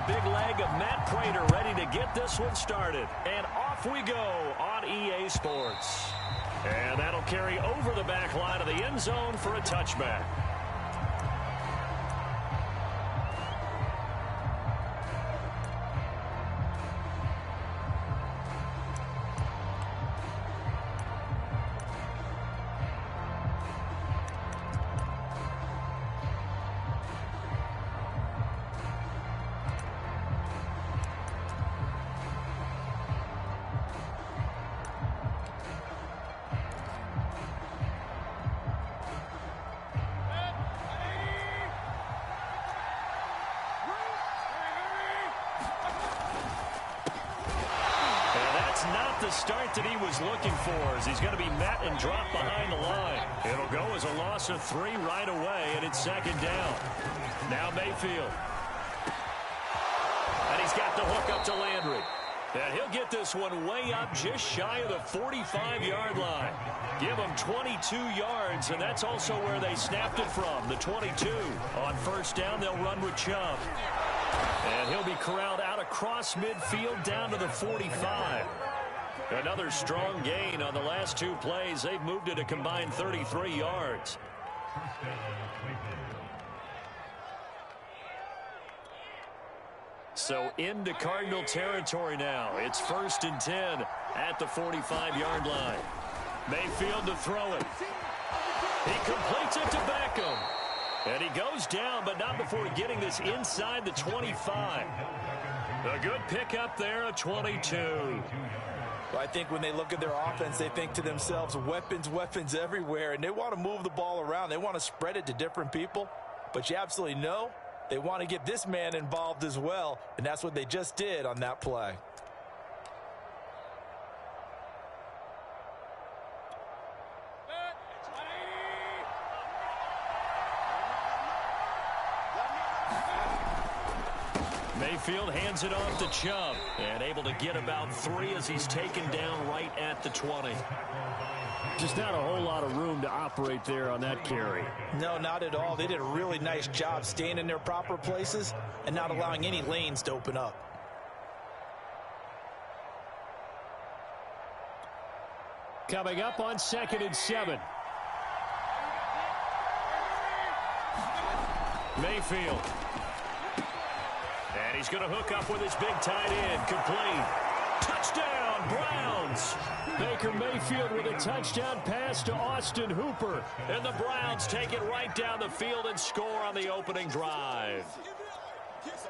big leg of Matt Prater ready to get this one started. And off we go on EA Sports. And that'll carry over the back line of the end zone for a touchback. Not the start that he was looking for, as he's going to be met and dropped behind the line. It'll go as a loss of 3 right away, and it's second down. Now Mayfield. And he's got the hook up to Landry. And he'll get this one way up just shy of the 45-yard line. Give him 22 yards, and that's also where they snapped it from, the 22. On first down, they'll run with Chubb. And he'll be corralled out across midfield down to the 45. Another strong gain on the last 2 plays. They've moved it a combined 33 yards. So into Cardinal territory now. It's 1st and 10 at the 45-yard line. Mayfield to throw it. He completes it to Beckham. And he goes down, but not before getting this inside the 25. A good pickup there, a 22. Well, I think when they look at their offense, they think to themselves, weapons, weapons everywhere, and they want to move the ball around. They want to spread it to different people, but you absolutely know they want to get this man involved as well, and that's what they just did on that play. Mayfield hands it off to Chubb, and able to get about 3 as he's taken down right at the 20. Just not a whole lot of room to operate there on that carry. No, not at all. They did a really nice job staying in their proper places and not allowing any lanes to open up. Coming up on 2nd and 7. Mayfield. And he's going to hook up with his big tight end. Complete. Touchdown, Browns. Baker Mayfield with a touchdown pass to Austin Hooper. And the Browns take it right down the field and score on the opening drive.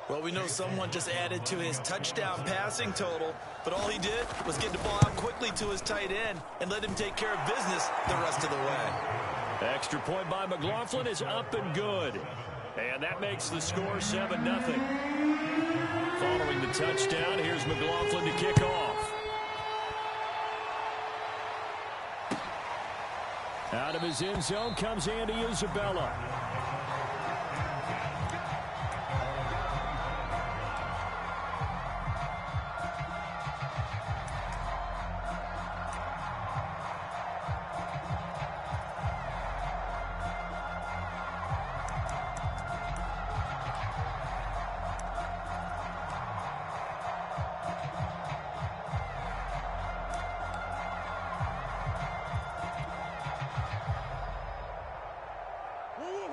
Well, we know someone just added to his touchdown passing total, but all he did was get the ball out quickly to his tight end and let him take care of business the rest of the way. Extra point by McLaughlin is up and good. And that makes the score 7-0. Following the touchdown, here's McLaughlin to kick off. Out of his end zone comes Andy Isabella.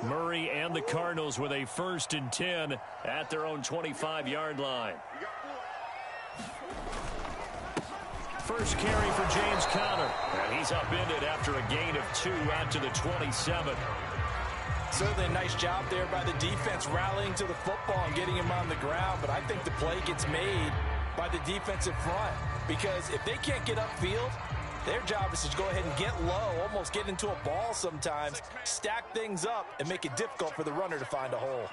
Murray and the Cardinals with a 1st and 10 at their own 25-yard line. First carry for James Conner. And he's upended after a gain of 2 out to the 27. Certainly a nice job there by the defense rallying to the football and getting him on the ground, but I think the play gets made by the defensive front, because if they can't get upfield, their job is to go ahead and get low, almost get into a ball sometimes, stack things up, and make it difficult for the runner to find a hole.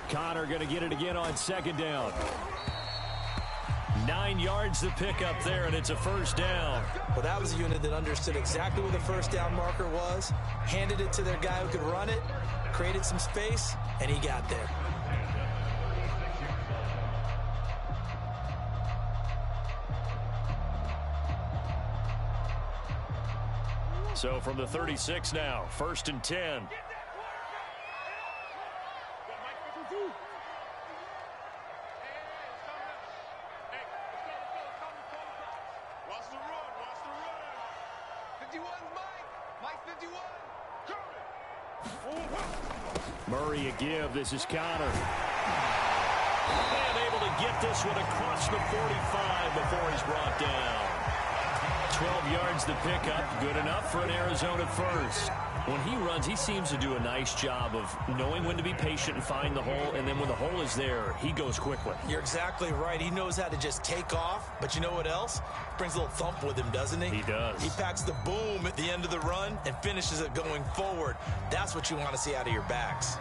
Conner going to get it again on 2nd down. 9 yards to pick up there, and it's a 1st down. Well, that was a unit that understood exactly where the 1st down marker was, handed it to their guy who could run it, created some space, and he got there. So from the 36 now, 1st and 10. Murray a give. This is Connor. And able to get this one across the 45 before he's brought down. 12 yards to pick up. Good enough for an Arizona first. When he runs, he seems to do a nice job of knowing when to be patient and find the hole, and then when the hole is there, he goes quickly. You're exactly right. He knows how to just take off, but you know what else? Brings a little thump with him, doesn't he? He does. He packs the boom at the end of the run and finishes it going forward. That's what you want to see out of your backs.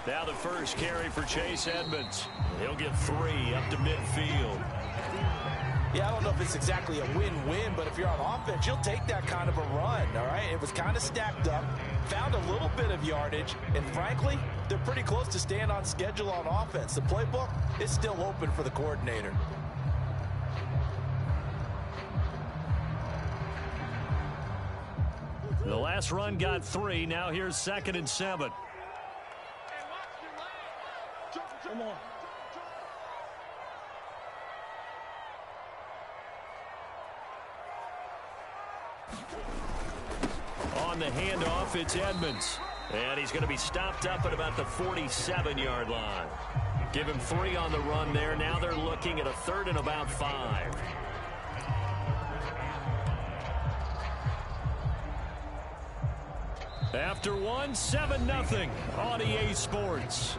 Now the first carry for Chase Edmonds. He'll get 3 up to midfield. Yeah, I don't know if it's exactly a win-win, but if you're on offense, you'll take that kind of a run, all right? It was kind of stacked up, found a little bit of yardage, and frankly, they're pretty close to staying on schedule on offense. The playbook is still open for the coordinator. The last run got 3. Now here's 2nd and 7. Come on. On the handoff, it's Edmonds. And he's going to be stopped up at about the 47-yard line. Give him 3 on the run there. Now they're looking at a 3rd and about 5. After 1, 7-0 on EA Sports.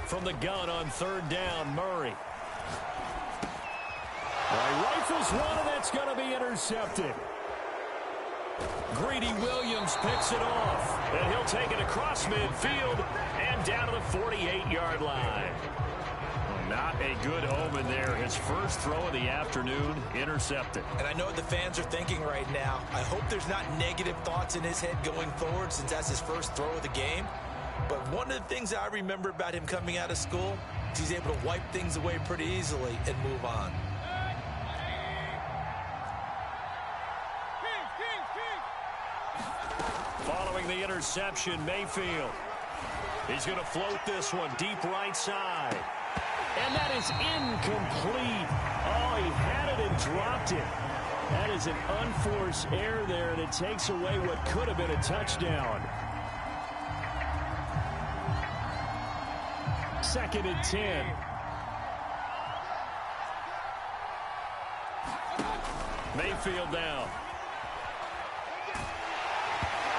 From the gun on 3rd down, Murray. Rifles one, and that's going to be intercepted. Greedy Williams picks it off, and he'll take it across midfield and down to the 48-yard line. Not a good omen there. His first throw of the afternoon, intercepted. And I know what the fans are thinking right now. I hope there's not negative thoughts in his head going forward since that's his first throw of the game. But one of the things I remember about him coming out of school is he's able to wipe things away pretty easily and move on. Following the interception, Mayfield. He's going to float this one deep right side. And that is incomplete. Oh, he had it and dropped it. That is an unforced error there, and it takes away what could have been a touchdown. 2nd and 10. Mayfield down.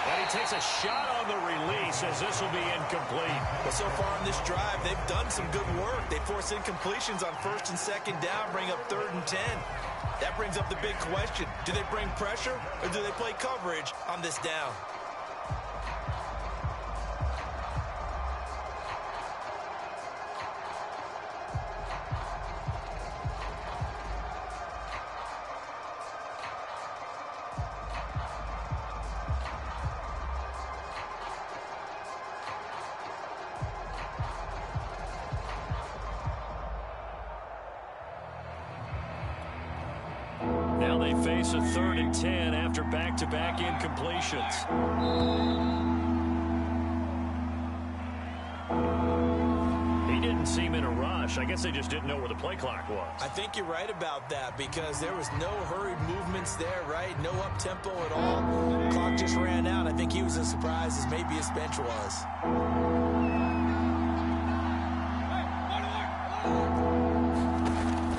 And he takes a shot on the release as this will be incomplete. But so far on this drive, they've done some good work. They force incompletions on 1st and 2nd down, bring up 3rd and 10. That brings up the big question. Do they bring pressure or do they play coverage on this down? Now they face a 3rd and 10 after back-to-back incompletions. He didn't seem in a rush. I guess they just didn't know where the play clock was. I think you're right about that because there was no hurried movements there, right? No up-tempo at all. Clock just ran out. I think he was as surprised as maybe his bench was.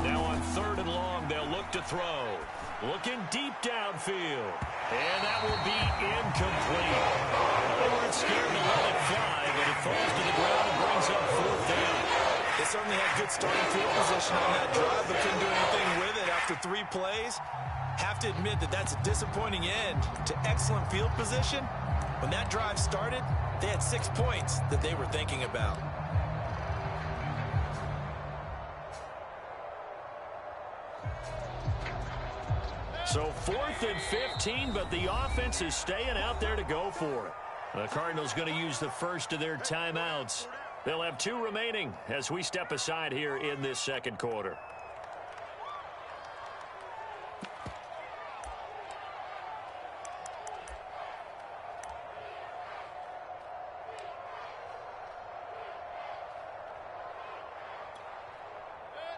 Now on 3rd and long, they'll look to throw. Looking deep downfield. And that will be incomplete. They weren't scared to let it fly, but it falls to the ground and brings up 4th down. It certainly had good starting field position on that drive, but couldn't do anything with it after 3 plays. Have to admit that that's a disappointing end to excellent field position. When that drive started, they had 6 points that they were thinking about. So 4th and 15, but the offense is staying out there to go for it. The Cardinals going to use the first of their timeouts. They'll have 2 remaining as we step aside here in this second quarter.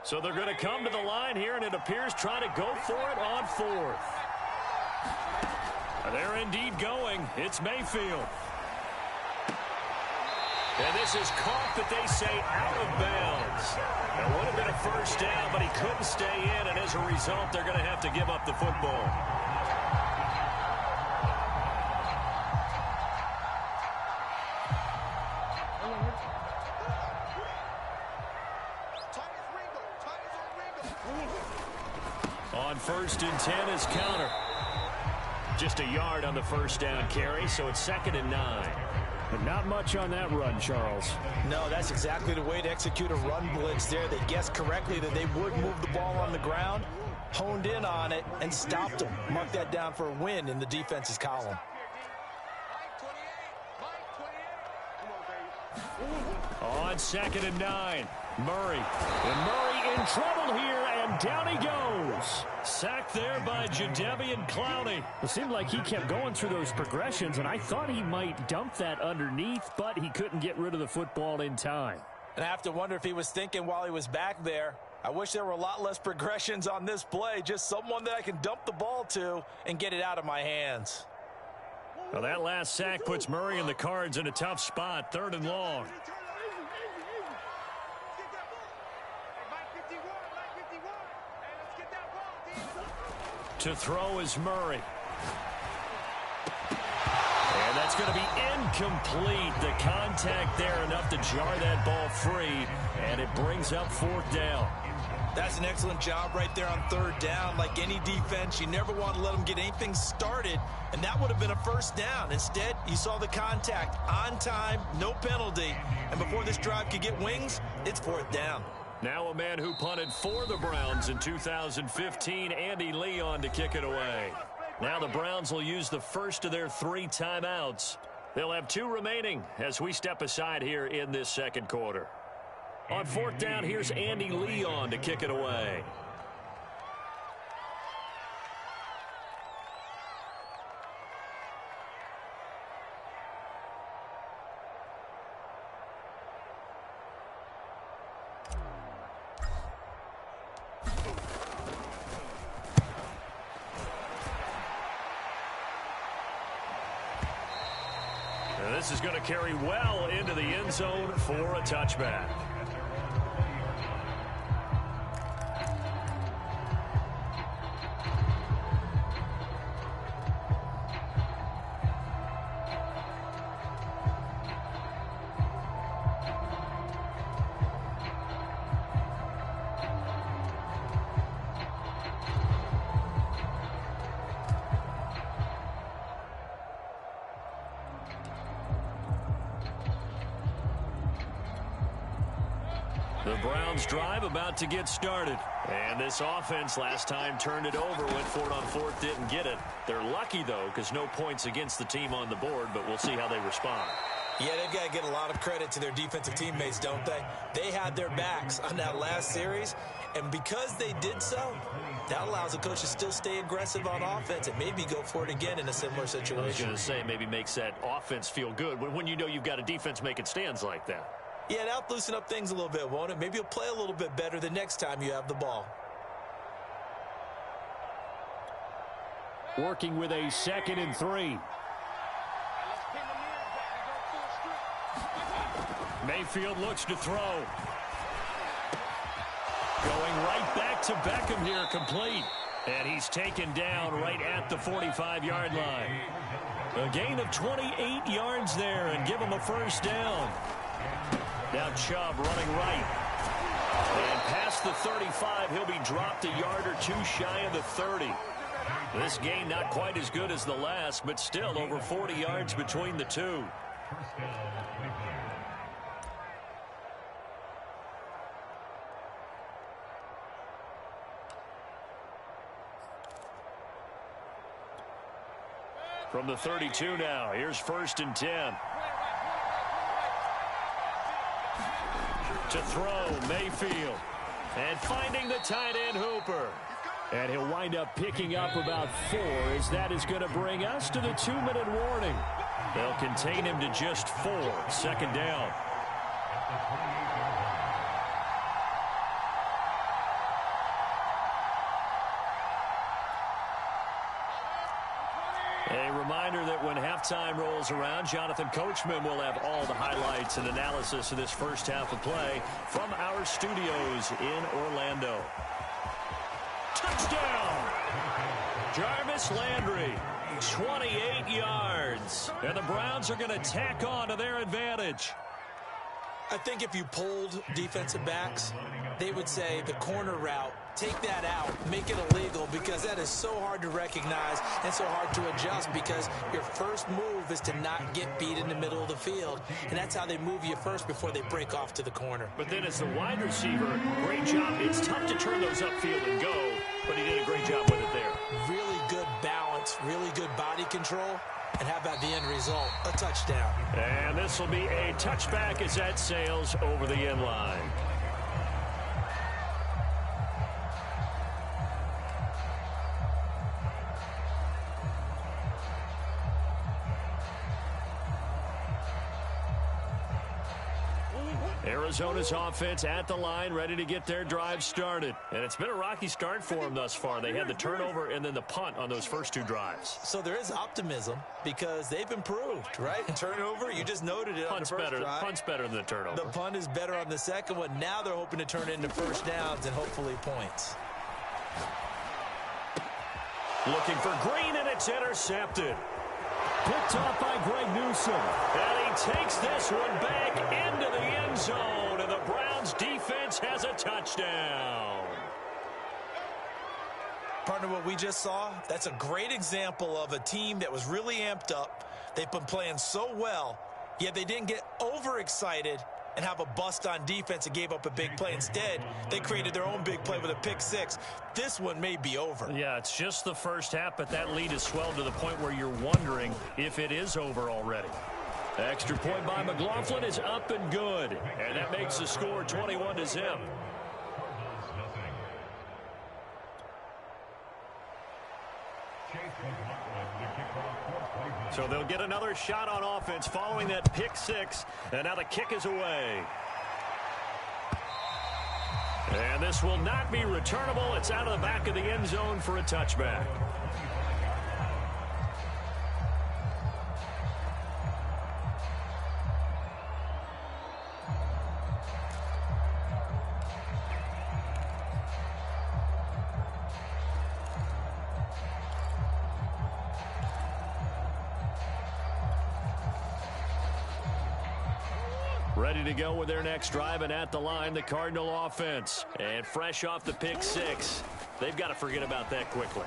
So they're going to come to the line here, and it appears trying to go for it on 4th. They're indeed going. It's Mayfield. And this is caught, but they say out of bounds. It would have been a first down, but he couldn't stay in, and as a result, they're going to have to give up the football. On 1st and 10 is counter. Just a yard on the first down carry, so it's 2nd and 9. But not much on that run, Charles. No, that's exactly the way to execute a run blitz there. They guessed correctly that they would move the ball on the ground, honed in on it, and stopped them. Mark that down for a win in the defense's column. On 2nd and 9, Murray. And Murray in trouble here, and down he goes. Sacked there by Jadeveon Clowney. It seemed like he kept going through those progressions, and I thought he might dump that underneath, but he couldn't get rid of the football in time. And I have to wonder if he was thinking while he was back there, I wish there were a lot less progressions on this play, just someone that I can dump the ball to and get it out of my hands. Well, that last sack puts Murray and the Cards in a tough spot, 3rd and long. To throw is Murray. And that's going to be incomplete. The contact there enough to jar that ball free, and it brings up 4th down. That's an excellent job right there on 3rd down. Like any defense, you never want to let them get anything started, and that would have been a first down. Instead, you saw the contact on time, no penalty, and before this drive could get wings, it's 4th down. Now a man who punted for the Browns in 2015, Andy Leon, to kick it away. Now the Browns will use the first of their 3 timeouts. They'll have 2 remaining as we step aside here in this second quarter. On 4th down, here's Andy Leon to kick it away. And this is going to carry well into the end zone for a touchback. The Browns drive about to get started. And this offense last time turned it over, went for it on 4th, didn't get it. They're lucky, though, because no points against the team on the board, but we'll see how they respond. Yeah, they've got to get a lot of credit to their defensive teammates, don't they? They had their backs on that last series, and because they did so, that allows the coach to still stay aggressive on offense and maybe go for it again in a similar situation. I was going to say, maybe makes that offense feel good when you know you've got a defense making stands like that. Yeah, that'll loosen up things a little bit, won't it? Maybe you'll play a little bit better the next time you have the ball. Working with a 2nd and 3. Mayfield looks to throw. Going right back to Beckham here, complete. And he's taken down right at the 45-yard line. A gain of 28 yards there and give him a first down. Now Chubb running right. And past the 35, he'll be dropped a yard or two shy of the 30. This gain not quite as good as the last, but still over 40 yards between the two. From the 32 now, here's 1st and 10. To throw, Mayfield. And finding the tight end, Hooper. And he'll wind up picking up about 4, as that is going to bring us to the 2-minute warning. They'll contain him to just 4, 2nd down. A reminder that when halftime rolls around, Jonathan Coachman will have all the highlights and analysis of this first half of play from our studios in Orlando. Touchdown! Jarvis Landry, 28 yards. And the Browns are going to tack on to their advantage. I think if you polled defensive backs, they would say the corner route, take that out, make it illegal, because that is so hard to recognize and so hard to adjust, because your first move is to not get beat in the middle of the field. And that's how they move you first before they break off to the corner. But then as the wide receiver, great job. It's tough to turn those upfield and go, but he did a great job with it there. Really good balance, really good body control. And how about the end result? A touchdown. And this will be a touchback as that sails over the end line. Arizona's offense at the line, ready to get their drive started. And it's been a rocky start for them thus far. They had the turnover and then the punt on those first 2 drives. So there is optimism because they've improved, right? Turnover, you just noted it on the first drive. Punt's better than the turnover. The punt is better on the second one. Now they're hoping to turn it into first downs and hopefully points. Looking for Green, and it's intercepted. Picked off by Greg Newsome. And he takes this one back into the end zone, and the Browns defense has a touchdown. Partner, what we just saw, that's a great example of a team that was really amped up. They've been playing so well, yet they didn't get overexcited and have a bust on defense and gave up a big play. Instead, they created their own big play with a pick-6. This one may be over. Yeah, it's just the first half, but that lead has swelled to the point where you're wondering if it is over already. Extra point by McLaughlin is up and good, and that makes the score 21-0. So they'll get another shot on offense following that pick-6, and now the kick is away. And this will not be returnable. It's out of the back of the end zone for a touchback. Ready to go with their next drive, and at the line, the Cardinal offense. And fresh off the pick-6, they've got to forget about that quickly.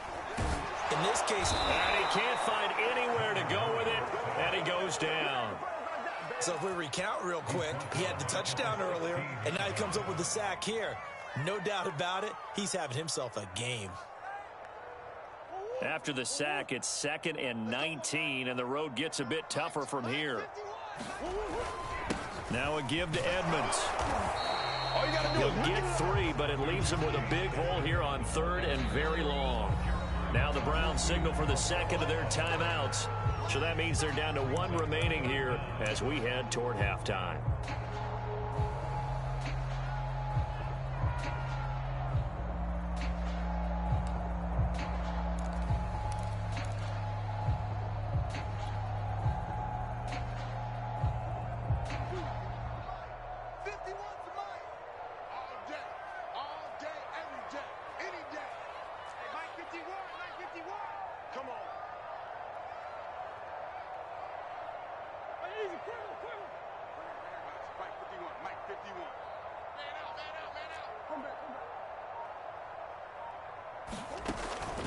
In this case, and he can't find anywhere to go with it, and he goes down. So if we recount real quick, he had the touchdown earlier, and now he comes up with the sack here. No doubt about it, he's having himself a game. After the sack, it's 2nd and 19, and the road gets a bit tougher from here. Now a give to Edmonds. He'll get 3, but it leaves him with a big hole here on 3rd and very long. Now the Browns signal for the second of their timeouts. So that means they're down to 1 remaining here as we head toward halftime.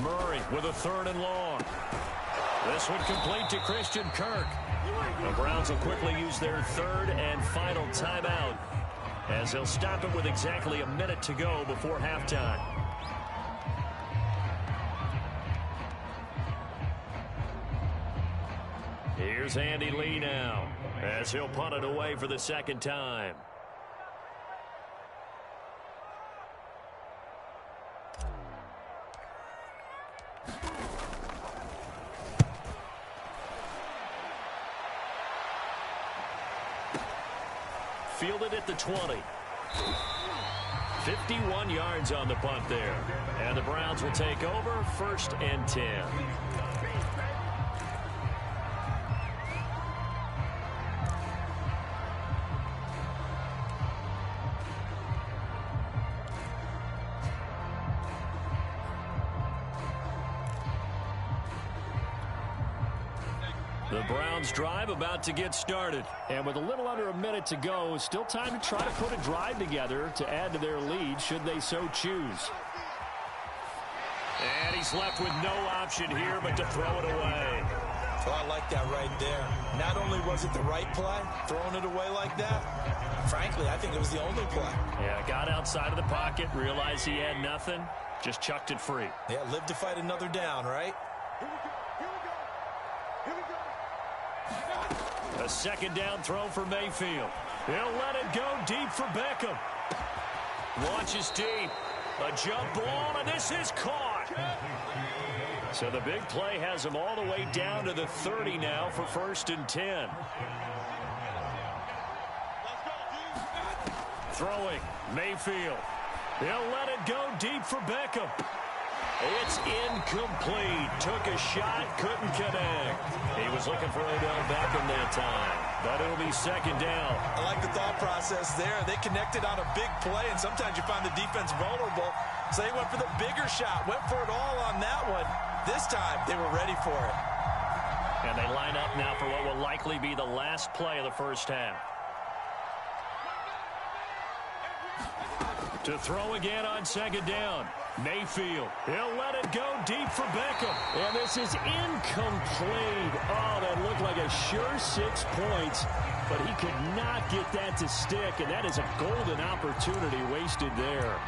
Murray with a 3rd and long. This one complete to Christian Kirk. The Browns will quickly use their 3rd and final timeout, as they'll stop it with exactly a minute to go before halftime. Here's Andy Lee now, as he'll punt it away for the 2nd time. Fielded at the 20. 51 yards on the punt there. And the Browns will take over, 1st and 10. The Browns drive about to get started. And with a little under a minute to go, still time to try to put a drive together to add to their lead should they so choose. And he's left with no option here but to throw it away. So I like that right there. Not only was it the right play, throwing it away like that, frankly, I think it was the only play. Yeah, got outside of the pocket, realized he had nothing, just chucked it free. Yeah, live to fight another down, right? A 2nd down throw for Mayfield. He'll let it go deep for Beckham. Launches deep. A jump ball, and this is caught. So the big play has him all the way down to the 30 now for 1st and 10. Throwing, Mayfield. He'll let it go deep for Beckham. It's incomplete. Took a shot, couldn't connect. He was looking for Odell Beckham that time, but it'll be 2nd down. I like the thought process there. They connected on a big play, and sometimes you find the defense vulnerable. So they went for the bigger shot, went for it all on that one. This time, they were ready for it. And they line up now for what will likely be the last play of the 1st half. To throw again on 2nd down. Mayfield. He'll let it go deep for Beckham. And this is incomplete. Oh, that looked like a sure 6 points, but he could not get that to stick, and that is a golden opportunity wasted there.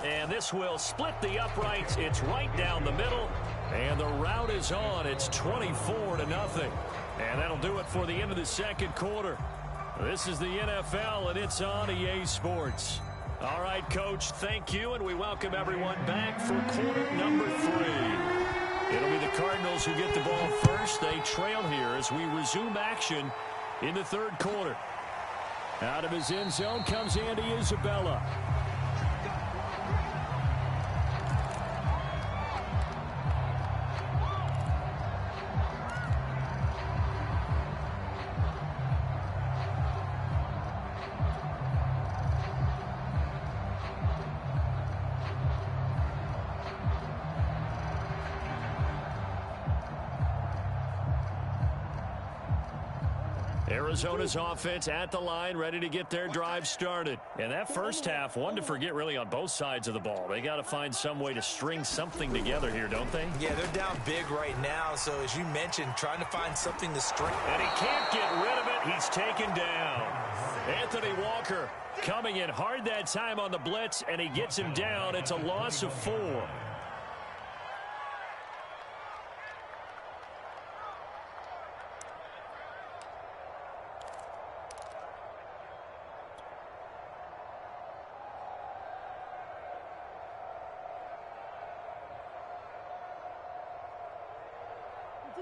And this will split the uprights. It's right down the middle. And the route is on. It's 24-0. And that'll do it for the end of the 2nd quarter. This is the NFL, and it's on EA Sports. All right, Coach, thank you, and we welcome everyone back for quarter number 3. It'll be the Cardinals who get the ball first. They trail here as we resume action in the 3rd quarter. Out of his end zone comes Andy Isabella. Arizona's offense at the line, ready to get their drive started. And that 1st half, one to forget really on both sides of the ball. They got to find some way to string something together here, don't they? Yeah, they're down big right now, so as you mentioned, trying to find something to string. And he can't get rid of it. He's taken down. Anthony Walker coming in hard that time on the blitz, and he gets him down. It's a loss of 4.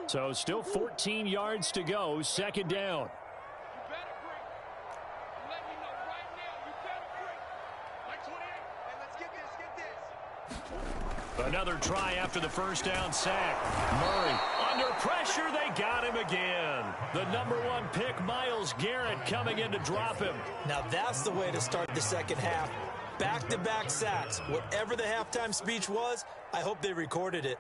So still 14 yards to go, 2nd down. Another try after the 1st down sack. Murray under pressure. They got him again. The #1 pick, Myles Garrett, coming in to drop him. Now that's the way to start the second half. Back-to-back sacks. Whatever the halftime speech was, I hope they recorded it.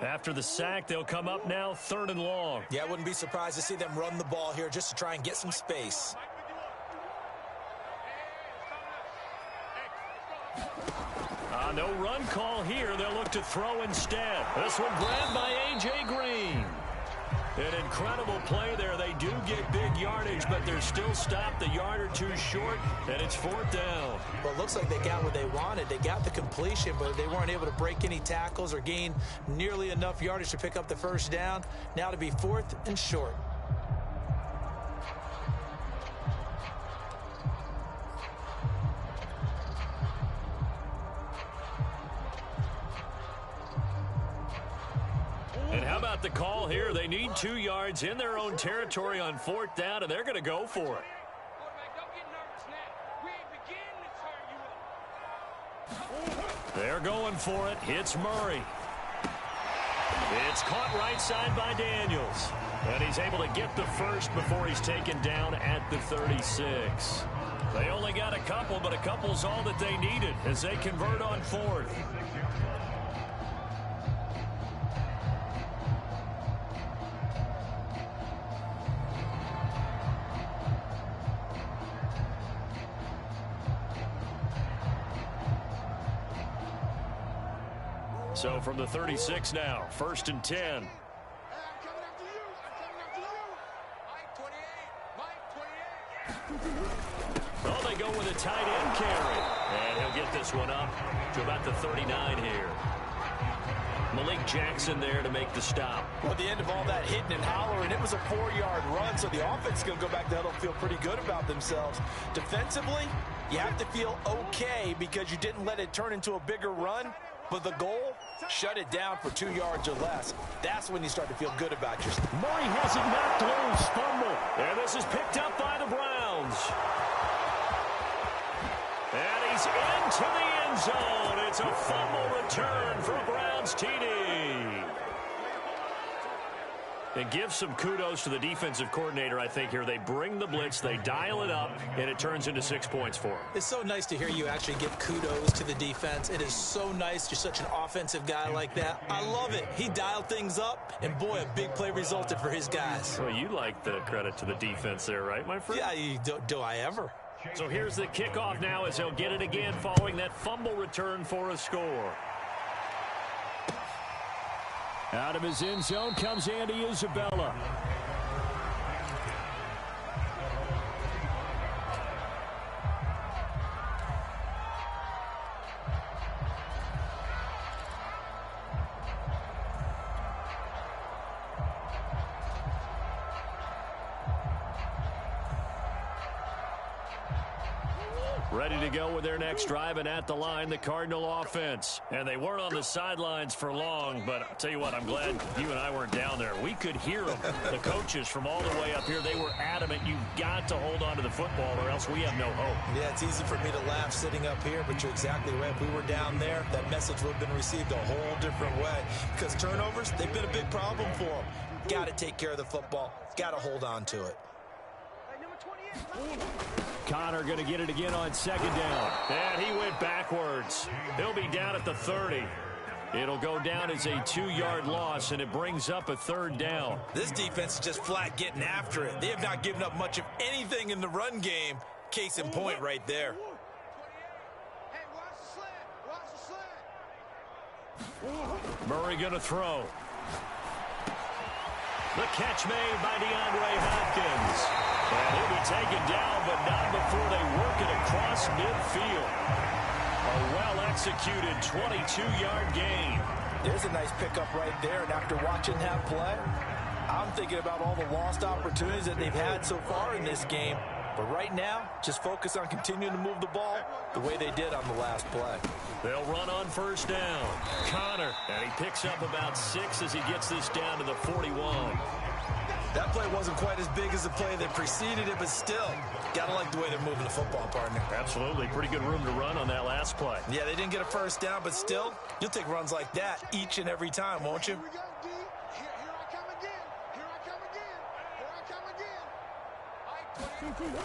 After the sack, they'll come up now 3rd and long. Yeah, I wouldn't be surprised to see them run the ball here just to try and get some space. No run call here. They'll look to throw instead. This one grabbed by A.J. Green. An incredible play there. They do get big yardage, but they're still stopped a yard or two short, and it's 4th down. Well, it looks like they got what they wanted. They got the completion, but they weren't able to break any tackles or gain nearly enough yardage to pick up the first down. Now to be 4th and short. And how about the call here? They need 2 yards in their own territory on 4th down, and they're going to go for it. They're going for it. Hits Murray. It's caught right side by Daniels. And he's able to get the first before he's taken down at the 36. They only got a couple, but a couple's all that they needed as they convert on 4th. So from the 36 now, 1st and 10. Well, they go with a tight end carry. And he'll get this one up to about the 39 here. Malik Jackson there to make the stop. Well, at the end of all that hitting and hollering, it was a 4-yard run, so the offense is going to go back to huddle and feel pretty good about themselves. Defensively, you have to feel okay because you didn't let it turn into a bigger run. But the goal, shut it down for 2 yards or less. That's when you start to feel good about yourself. Murray has it knocked loose. Fumble. And this is picked up by the Browns. And he's into the end zone. It's a fumble return for a Browns TD. And give some kudos to the defensive coordinator, I think, here. They bring the blitz, they dial it up, and it turns into 6 points for them. It's so nice to hear you actually give kudos to the defense. It is so nice. You're such an offensive guy like that. I love it. He dialed things up, and boy, a big play resulted for his guys. Well, you like the credit to the defense there, right, my friend? Yeah, do I ever? So here's the kickoff now as they'll get it again following that fumble return for a score. Out of his end zone comes Andy Isabella. Ready to go with their next drive, and at the line, the Cardinal offense. And they weren't on the sidelines for long, but I'll tell you what, I'm glad you and I weren't down there. We could hear them, the coaches from all the way up here. They were adamant, you've got to hold on to the football or else we have no hope. Yeah, it's easy for me to laugh sitting up here, but you're exactly right. If we were down there, that message would have been received a whole different way. Because turnovers, they've been a big problem for them. Got to take care of the football. Got to hold on to it. Connor going to get it again on 2nd down. And he went backwards. He'll be down at the 30. It'll go down as a 2-yard loss, and it brings up a 3rd down. This defense is just flat getting after it. They have not given up much of anything in the run game. Case in point right there. Murray going to throw. The catch made by DeAndre Hopkins. And he'll be taken down, but not before they work it across midfield. A well-executed 22-yard gain. There's a nice pickup right there, and after watching that play, I'm thinking about all the lost opportunities that they've had so far in this game. But right now, just focus on continuing to move the ball the way they did on the last play. They'll run on 1st down. Connor, and he picks up about 6 as he gets this down to the 41. That play wasn't quite as big as the play that preceded it, but still, got to like the way they're moving the football, partner. Absolutely. Pretty good room to run on that last play. Yeah, they didn't get a first down, but still, you'll take runs like that each and every time, won't you? Here we go, D. Here I come again. Here I come again. Here I come again.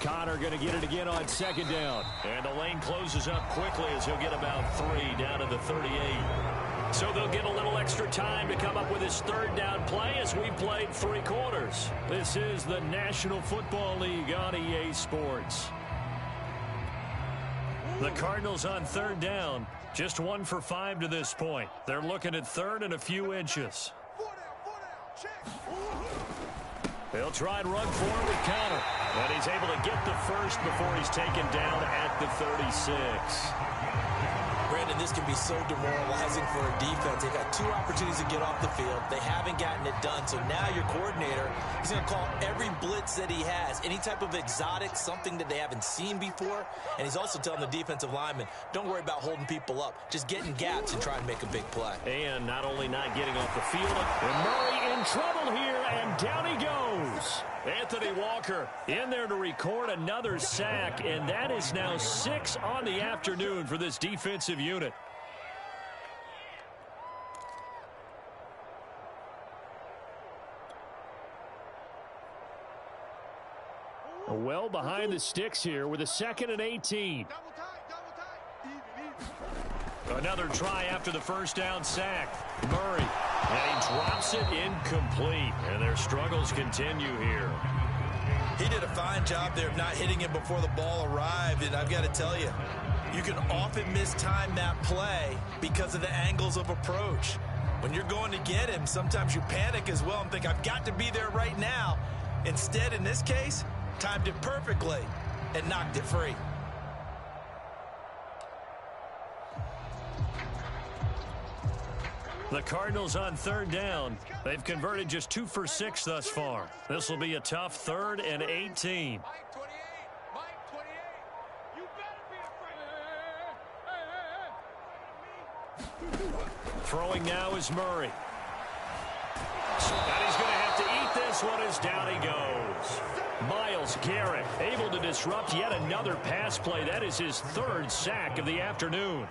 Connor going to get it again on second down. And the lane closes up quickly as he'll get about 3 down to the 38. So they'll get a little extra time to come up with his third down play as we've played 3 quarters. This is the National Football League on EA Sports. The Cardinals on third down, just 1 for 5 to this point. They're looking at third and a few inches. 4 down, check. They'll try and run forward with Connor. And he's able to get the first before he's taken down at the 36. Brandon, this can be so demoralizing for a defense. They've got 2 opportunities to get off the field. They haven't gotten it done. So now your coordinator is going to call every blitz that he has, any type of exotic, something that they haven't seen before. And he's also telling the defensive lineman, don't worry about holding people up. Just get in gaps and try and make a big play. And not only not getting off the field, And Murray in trouble here, and down he goes. Anthony Walker in there to record another sack, and that is now 6 on the afternoon for this defensive unit. Well behind the sticks here with a 2nd and 18. Double tight. Even. Another try after the first down sack. Murray, and he drops it incomplete, and their struggles continue here. He did a fine job there of not hitting him before the ball arrived, and I've got to tell you, you can often mistime that play because of the angles of approach. When you're going to get him, sometimes you panic as well and think, I've got to be there right now. Instead, in this case, timed it perfectly and knocked it free. The Cardinals on third down. They've converted just 2 for 6 thus far. This will be a tough 3rd and 18. Mike 28. You better be afraid. Throwing now is Murray. And he's going to have to eat this one as down he goes. Myles Garrett able to disrupt yet another pass play. That is his 3rd sack of the afternoon.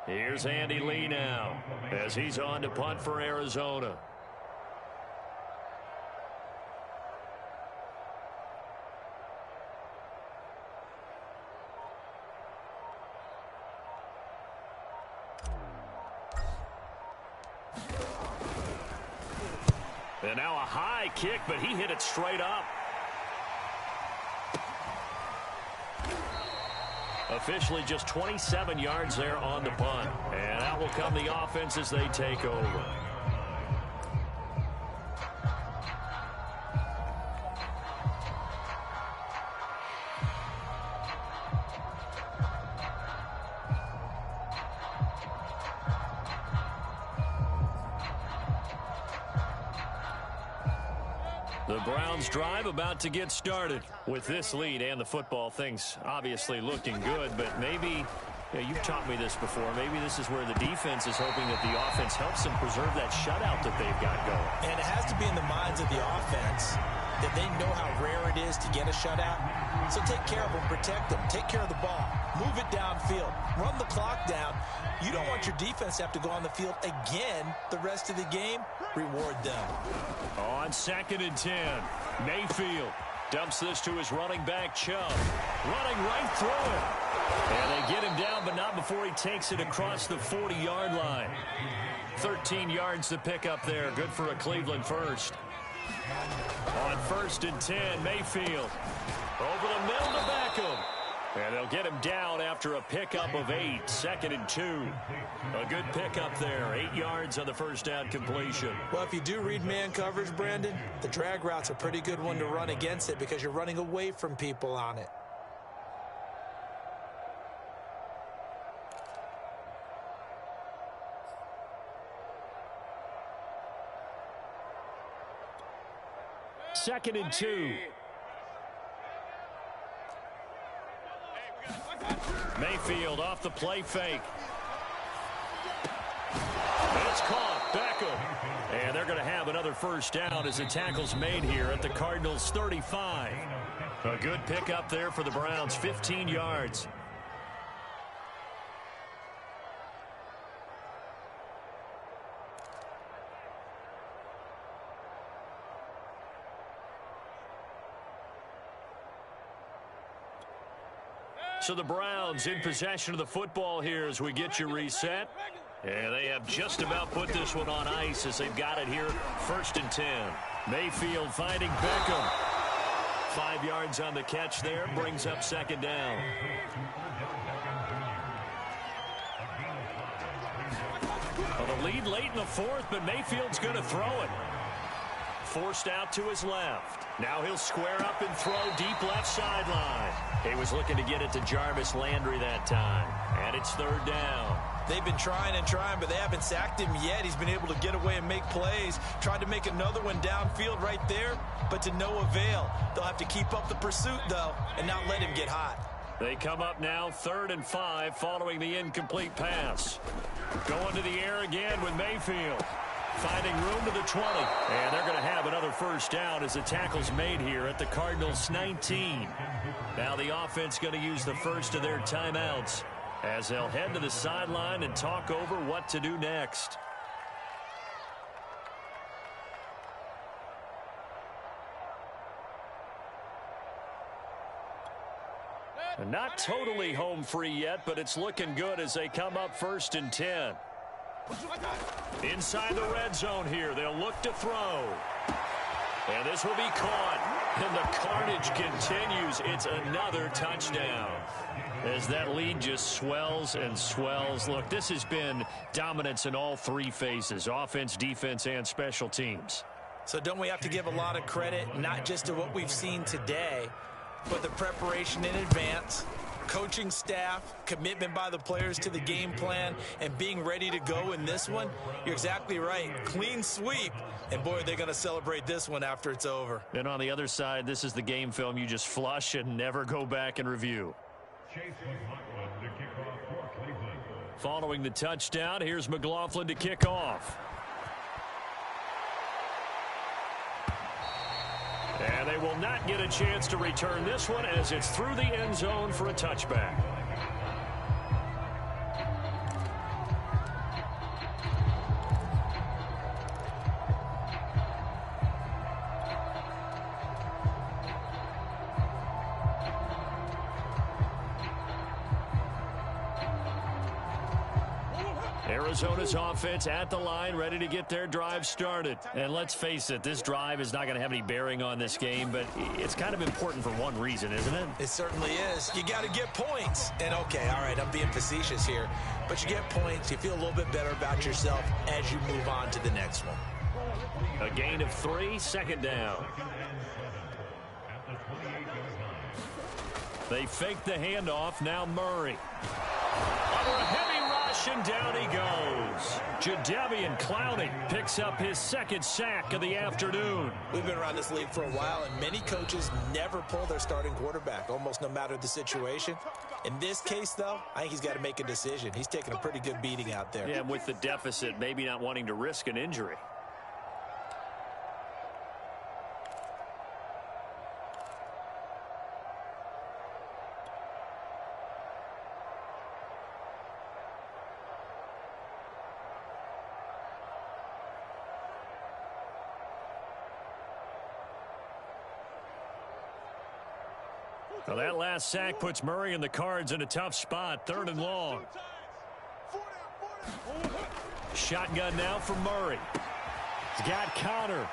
Here's Andy Lee now as he's on to punt for Arizona. And now a high kick, but he hit it straight up. Officially just 27 yards there on the punt. And out will come the offense as they take over. The Browns drive about to get started. With this lead and the football, things obviously looking good, but maybe, you've taught me this before, maybe this is where the defense is hoping that the offense helps them preserve that shutout that they've got going. And it has to be in the minds of the offense that they know how rare it is to get a shutout. So take care of them, protect them, take care of the ball, move it downfield, run the clock down. You don't want your defense to have to go on the field again the rest of the game. Reward them. On 2nd and 10, Mayfield dumps this to his running back, Chubb. Running right through it. And they get him down, but not before he takes it across the 40-yard line. 13 yards to pick up there. Good for a Cleveland first. On 1st and 10, Mayfield. Over the middle to Beckham. And they'll get him down after a pickup of 8. 2nd and 2. A good pickup there. 8 yards on the first down completion. Well, if you do read man coverage, Brandon, the drag route's a pretty good one to run against it because you're running away from people on it. 2nd and 2. Mayfield off the play fake. It's caught. Beckham. And they're going to have another first down as the tackle's made here at the Cardinals' 35. A good pickup there for the Browns, 15 yards. So the Browns in possession of the football here as we get you reset. And they have just about put this one on ice as they've got it here, 1st and 10. Mayfield finding Beckham. 5 yards on the catch there, brings up 2nd down. Well, the lead late in the 4th, but Mayfield's going to throw it. Forced out to his left. Now he'll square up and throw deep left sideline. He was looking to get it to Jarvis Landry that time. And it's 3rd down. They've been trying and trying, but they haven't sacked him yet. He's been able to get away and make plays. Tried to make another one downfield right there, but to no avail. They'll have to keep up the pursuit, though, and not let him get hot. They come up now 3rd and 5 following the incomplete pass. Going to the air again with Mayfield. Finding room to the 20. And they're going to have another first down as the tackle's made here at the Cardinals' 19. Now the offense going to use the first of their timeouts as they'll head to the sideline and talk over what to do next. And not totally home free yet, but it's looking good as they come up 1st and 10. Inside the red zone here, they'll look to throw. And this will be caught. And the carnage continues. It's another touchdown as that lead just swells and swells. Look, this has been dominance in all 3 phases, offense, defense, and special teams. So don't we have to give a lot of credit, not just to what we've seen today, but the preparation in advance, coaching staff, commitment by the players to the game plan, and being ready to go in this one? You're exactly right. Clean sweep. And, boy, they're going to celebrate this one after it's over. And on the other side, this is the game film you just flush and never go back and review. Following the touchdown, here's McLaughlin to kick off. And they will not get a chance to return this one as it's through the end zone for a touchback. Arizona's offense at the line, ready to get their drive started. And let's face it, this drive is not going to have any bearing on this game, but it's kind of important for one reason, isn't it? It certainly is. You got to get points. And, okay, all right, I'm being facetious here, but you get points, you feel a little bit better about yourself as you move on to the next one. A gain of 3, 2nd down. They fake the handoff, now Murray. Under a heavy rush, and down he goes. Jadeveon Clowney picks up his 2nd sack of the afternoon. We've been around this league for a while, and many coaches never pull their starting quarterback, almost no matter the situation. In this case, though, I think he's got to make a decision. He's taking a pretty good beating out there. Yeah, and with the deficit, maybe not wanting to risk an injury. Well, that last sack puts Murray and the Cards in a tough spot, 3rd and long. Shotgun now for Murray. He's got Connor.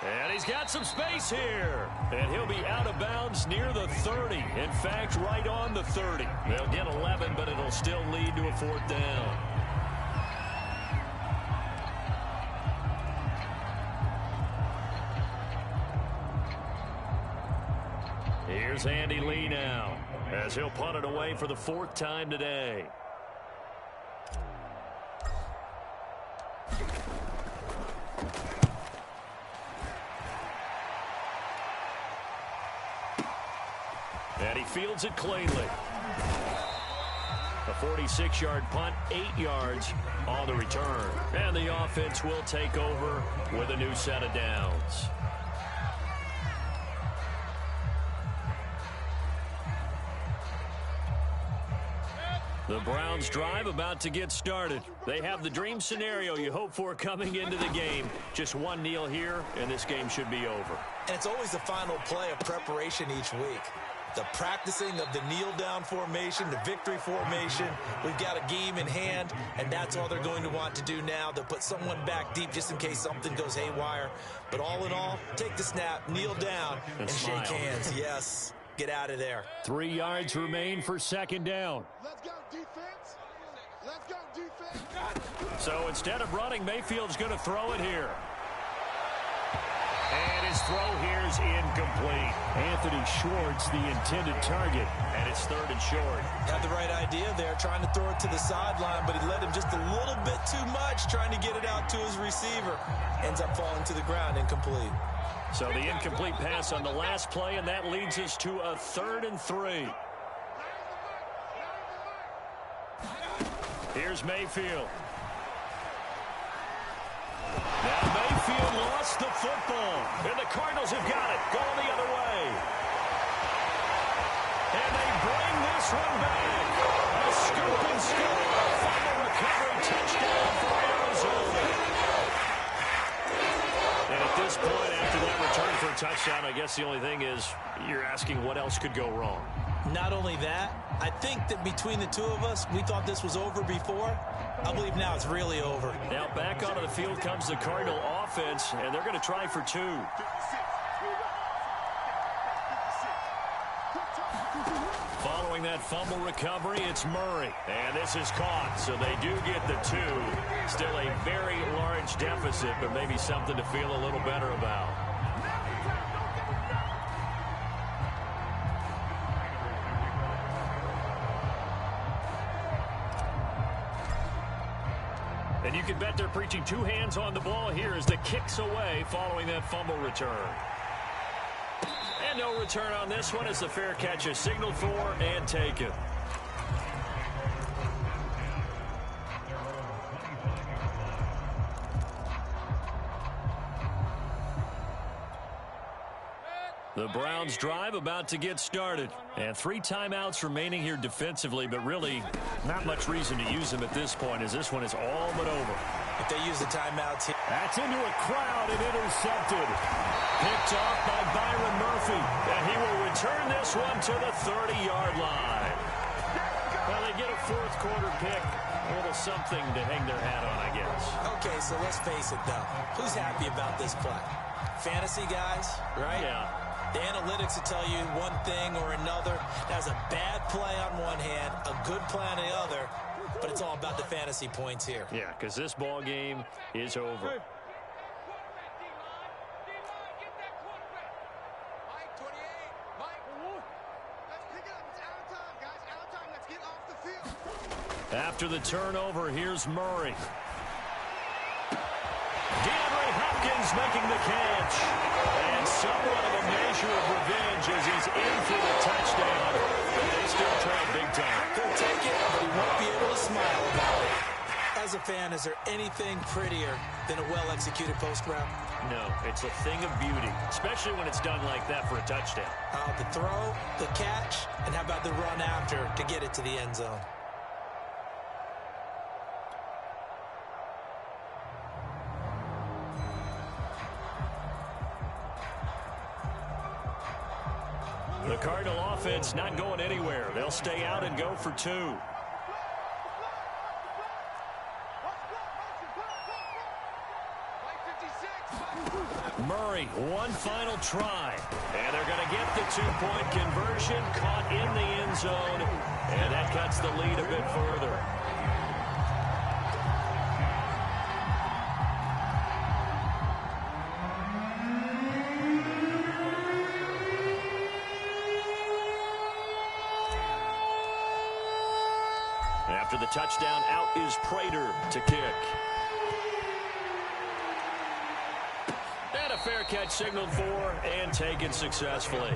And he's got some space here. And he'll be out of bounds near the 30. In fact, right on the 30. They'll get 11, but it'll still lead to a 4th down. Here's Andy Lee now as he'll punt it away for the 4th time today. fields it cleanly. A 46-yard punt, 8 yards on the return. And the offense will take over with a new set of downs. The Browns drive about to get started. They have the dream scenario you hope for coming into the game. Just one kneel here, and this game should be over. And it's always the final play of preparation each week. The practicing of the kneel-down formation, the victory formation. We've got a game in hand, and that's all they're going to want to do now. They'll put someone back deep just in case something goes haywire. But all in all, take the snap, kneel down, and shake hands. Yes, get out of there. 3 yards remain for second down. Let's go, defense. Let's go, defense. So instead of running, Mayfield's going to throw it here. And his throw here is incomplete. Anthony Schwartz, the intended target, and it's 3rd and short. Had the right idea there, trying to throw it to the sideline, but he led him just a little bit too much, trying to get it out to his receiver. Ends up falling to the ground, incomplete. So the incomplete pass on the last play, and that leads us to a 3rd and 3. Here's Mayfield. Now Mayfield lost the football, and the Cardinals have got it, going the other way. And they bring this one back. A scoop and score. Final recovery touchdown for Arizona. And at this point, after that return for a touchdown, I guess the only thing is you're asking what else could go wrong. Not only that, I think that between the two of us, we thought this was over before. I believe now it's really over. Now back onto the field comes the Cardinal offense, and they're going to try for 2. Following that fumble recovery, it's Murray. And this is caught, so they do get the 2. Still a very large deficit, but maybe something to feel a little better about. And you can bet they're preaching 2 hands on the ball here as the kick's away following that fumble return. And no return on this one as the fair catch is signaled for and taken. The Browns drive about to get started. And 3 timeouts remaining here defensively, but really not much reason to use them at this point as this one is all but over. If they use the timeouts here. That's into a crowd and intercepted. Picked off by Byron Murphy. And he will return this one to the 30-yard line. Well, they get a 4th quarter pick. A little something to hang their hat on, I guess. Okay, so let's face it, though. Who's happy about this play? Fantasy guys, right? Yeah. The analytics will tell you one thing or another. That's a bad play on one hand, a good play on the other, but it's all about the fantasy points here. Yeah, because this ball game is over. Mike, 28. Mike, let's pick it up. It's out of time, guys. Out of time. Let's get off the field. After the turnover, here's Murray. DeAndre Hopkins making the catch. And somewhat of a measure of revenge as he's in for the touchdown. But they still trail big time. He'll take it, but he won't be able to smile about it. As a fan, is there anything prettier than a well-executed post route? No, it's a thing of beauty, especially when it's done like that for a touchdown. The throw, the catch, and how about the run after to get it to the end zone? The Cardinal offense not going anywhere. They'll stay out and go for 2. Murray, one final try. And they're going to get the 2-point conversion, caught in the end zone. And that cuts the lead a bit further. After the touchdown, out is Prater to kick. And a fair catch signaled for and taken successfully.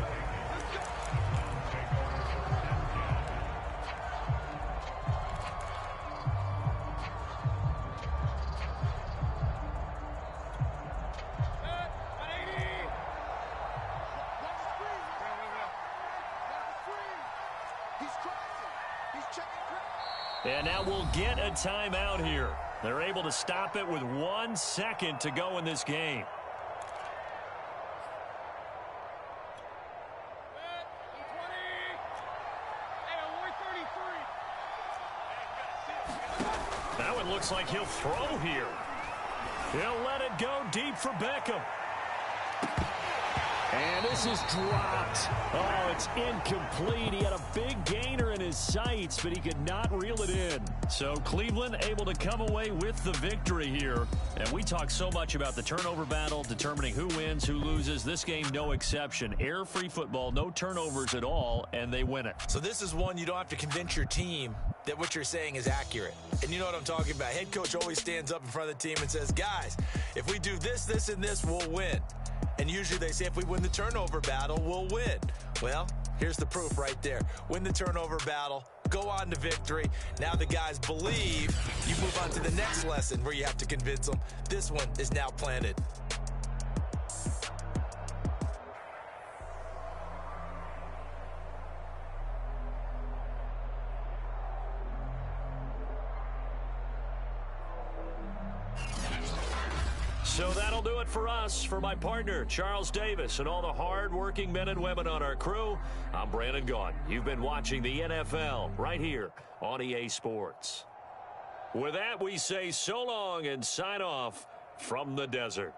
And now we'll get a timeout here. They're able to stop it with 1 second to go in this game. That one looks like he'll throw here. He'll let it go deep for Beckham. And this is dropped. Oh, it's incomplete. He had a big gainer in his sights, but he could not reel it in. So Cleveland able to come away with the victory here. And we talk so much about the turnover battle, determining who wins, who loses. This game, no exception. Error-free football, no turnovers at all, and they win it. So this is one you don't have to convince your team that what you're saying is accurate. And you know what I'm talking about. Head coach always stands up in front of the team and says, guys, if we do this, this, and this, we'll win. And usually they say if we win the turnover battle, we'll win. Well, here's the proof right there. Win the turnover battle, go on to victory. Now the guys believe. You move on to the next lesson where you have to convince them. This one is now planted. So that'll do it for us. For my partner, Charles Davis, and all the hard-working men and women on our crew, I'm Brandon Gaudin. You've been watching the NFL right here on EA Sports. With that, we say so long and sign off from the desert.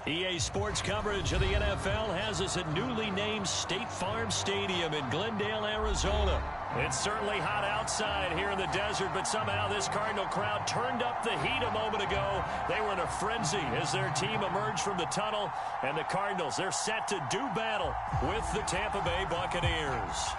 EA Sports coverage of the NFL has us at newly named State Farm Stadium in Glendale, Arizona. It's certainly hot outside here in the desert, but somehow this Cardinal crowd turned up the heat a moment ago. They were in a frenzy as their team emerged from the tunnel, and the Cardinals, they're set to do battle with the Tampa Bay Buccaneers.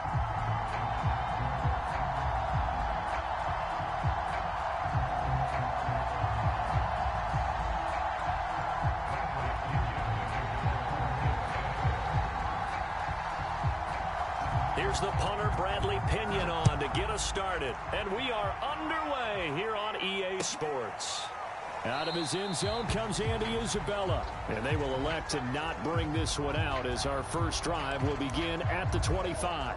Here's the punter, Bradley Pinion, on to get us started. And we are underway here on EA Sports. Out of his end zone comes Andy Isabella. And they will elect to not bring this one out as our first drive will begin at the 25.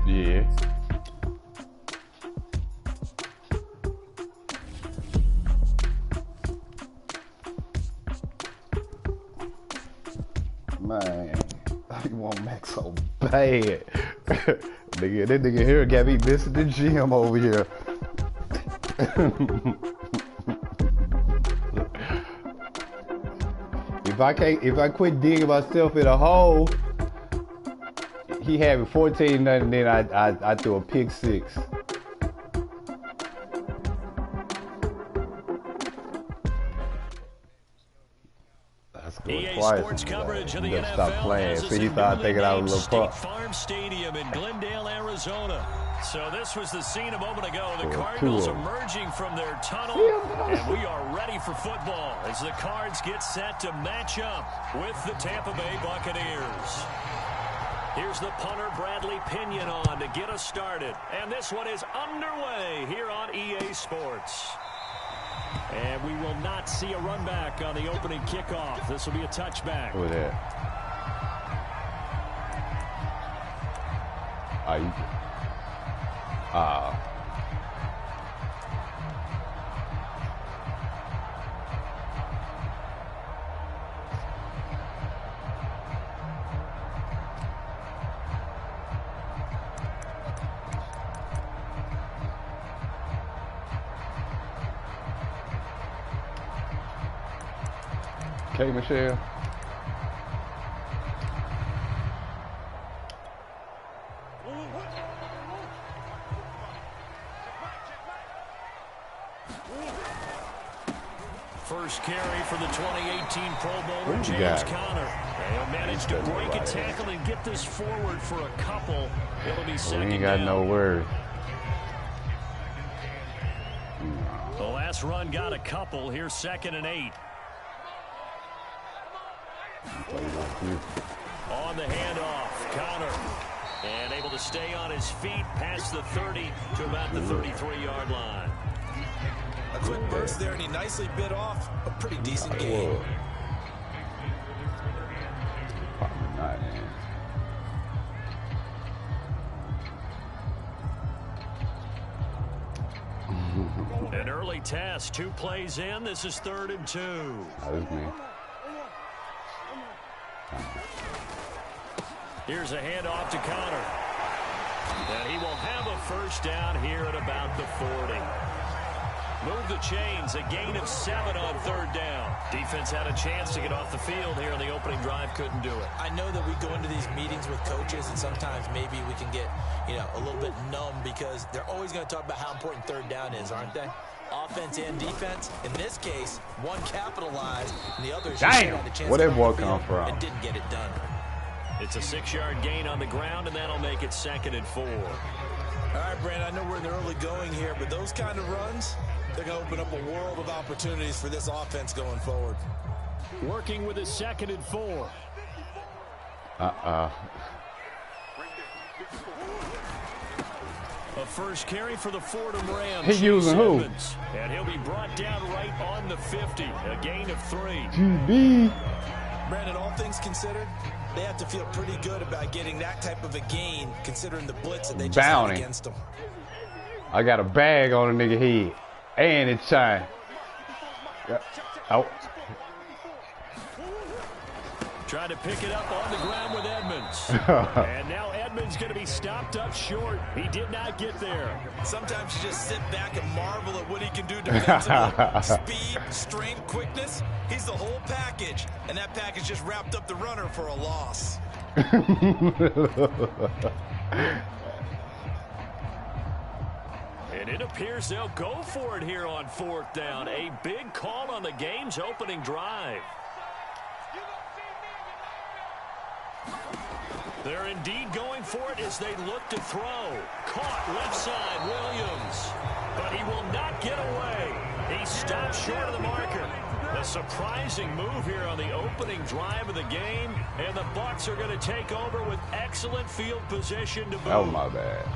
Yeah. Man, I want Max so bad. Nigga, that nigga here got me missing the gym over here. If I quit digging myself in a hole, he had me 14-0, and then I threw a pick six. EA Sports coverage of the NFL has us in newly State Farm Stadium in Glendale, Arizona. So this was the scene a moment ago. The Cardinals emerging from their tunnel, and we are ready for football as the Cards get set to match up with the Tampa Bay Buccaneers. Here's the punter, Bradley Pinion, on to get us started. And this one is underway here on EA Sports. And we will not see a run back on the opening kickoff. This will be a touchback. Who that? K. Michelle. First carry for the 2018 Pro Bowler, James Conner. They'll manage to break a tackle and get this forward for a couple. It'll be second down. We ain't got no words. The last run got a couple. Here's 2nd and 8. On the handoff, Conner. And able to stay on his feet past the 30 to about the 33-yard line. A quick burst there, and he nicely bit off a pretty decent game. An early test, 2 plays in. This is 3rd and 2. That is me. Here's a handoff to Conner. And he will have a first down here at about the 40. Move the chains, a gain of 7 on 3rd down. Defense had a chance to get off the field here in the opening drive, couldn't do it. I know that we go into these meetings with coaches, and sometimes maybe we can get, a little bit numb because they're always going to talk about how important 3rd down is, aren't they? Offense and defense. In this case, one capitalized, and the other had a chance where to that boy come come from? and didn't get it done. It's a 6-yard gain on the ground, and that'll make it 2nd and 4. All right, Brandon, I know we're in the early going here, but those kind of runs, they're going to open up a world of opportunities for this offense going forward. Working with a 2nd and 4. A first carry for the Fordham Rams. He using who? And he'll be brought down right on the 50. A gain of 3. QB. Brandon, all things considered, they have to feel pretty good about getting that type of a gain, considering the blitz that they just had against them. I got a bag on a nigga head, and it's shine. Yeah. Oh. Trying to pick it up on the ground with Edmonds. And now Edmonds going to be stopped up short. He did not get there. Sometimes you just sit back and marvel at what he can do defensively. Speed, strength, quickness. He's the whole package. And that package just wrapped up the runner for a loss. And it appears they'll go for it here on 4th down. A big call on the game's opening drive. They're indeed going for it as they look to throw. Caught left side, Williams. But he will not get away. He stopped short of the marker. A surprising move here on the opening drive of the game. And the Bucs are going to take over with excellent field position to boot. Oh, my bad.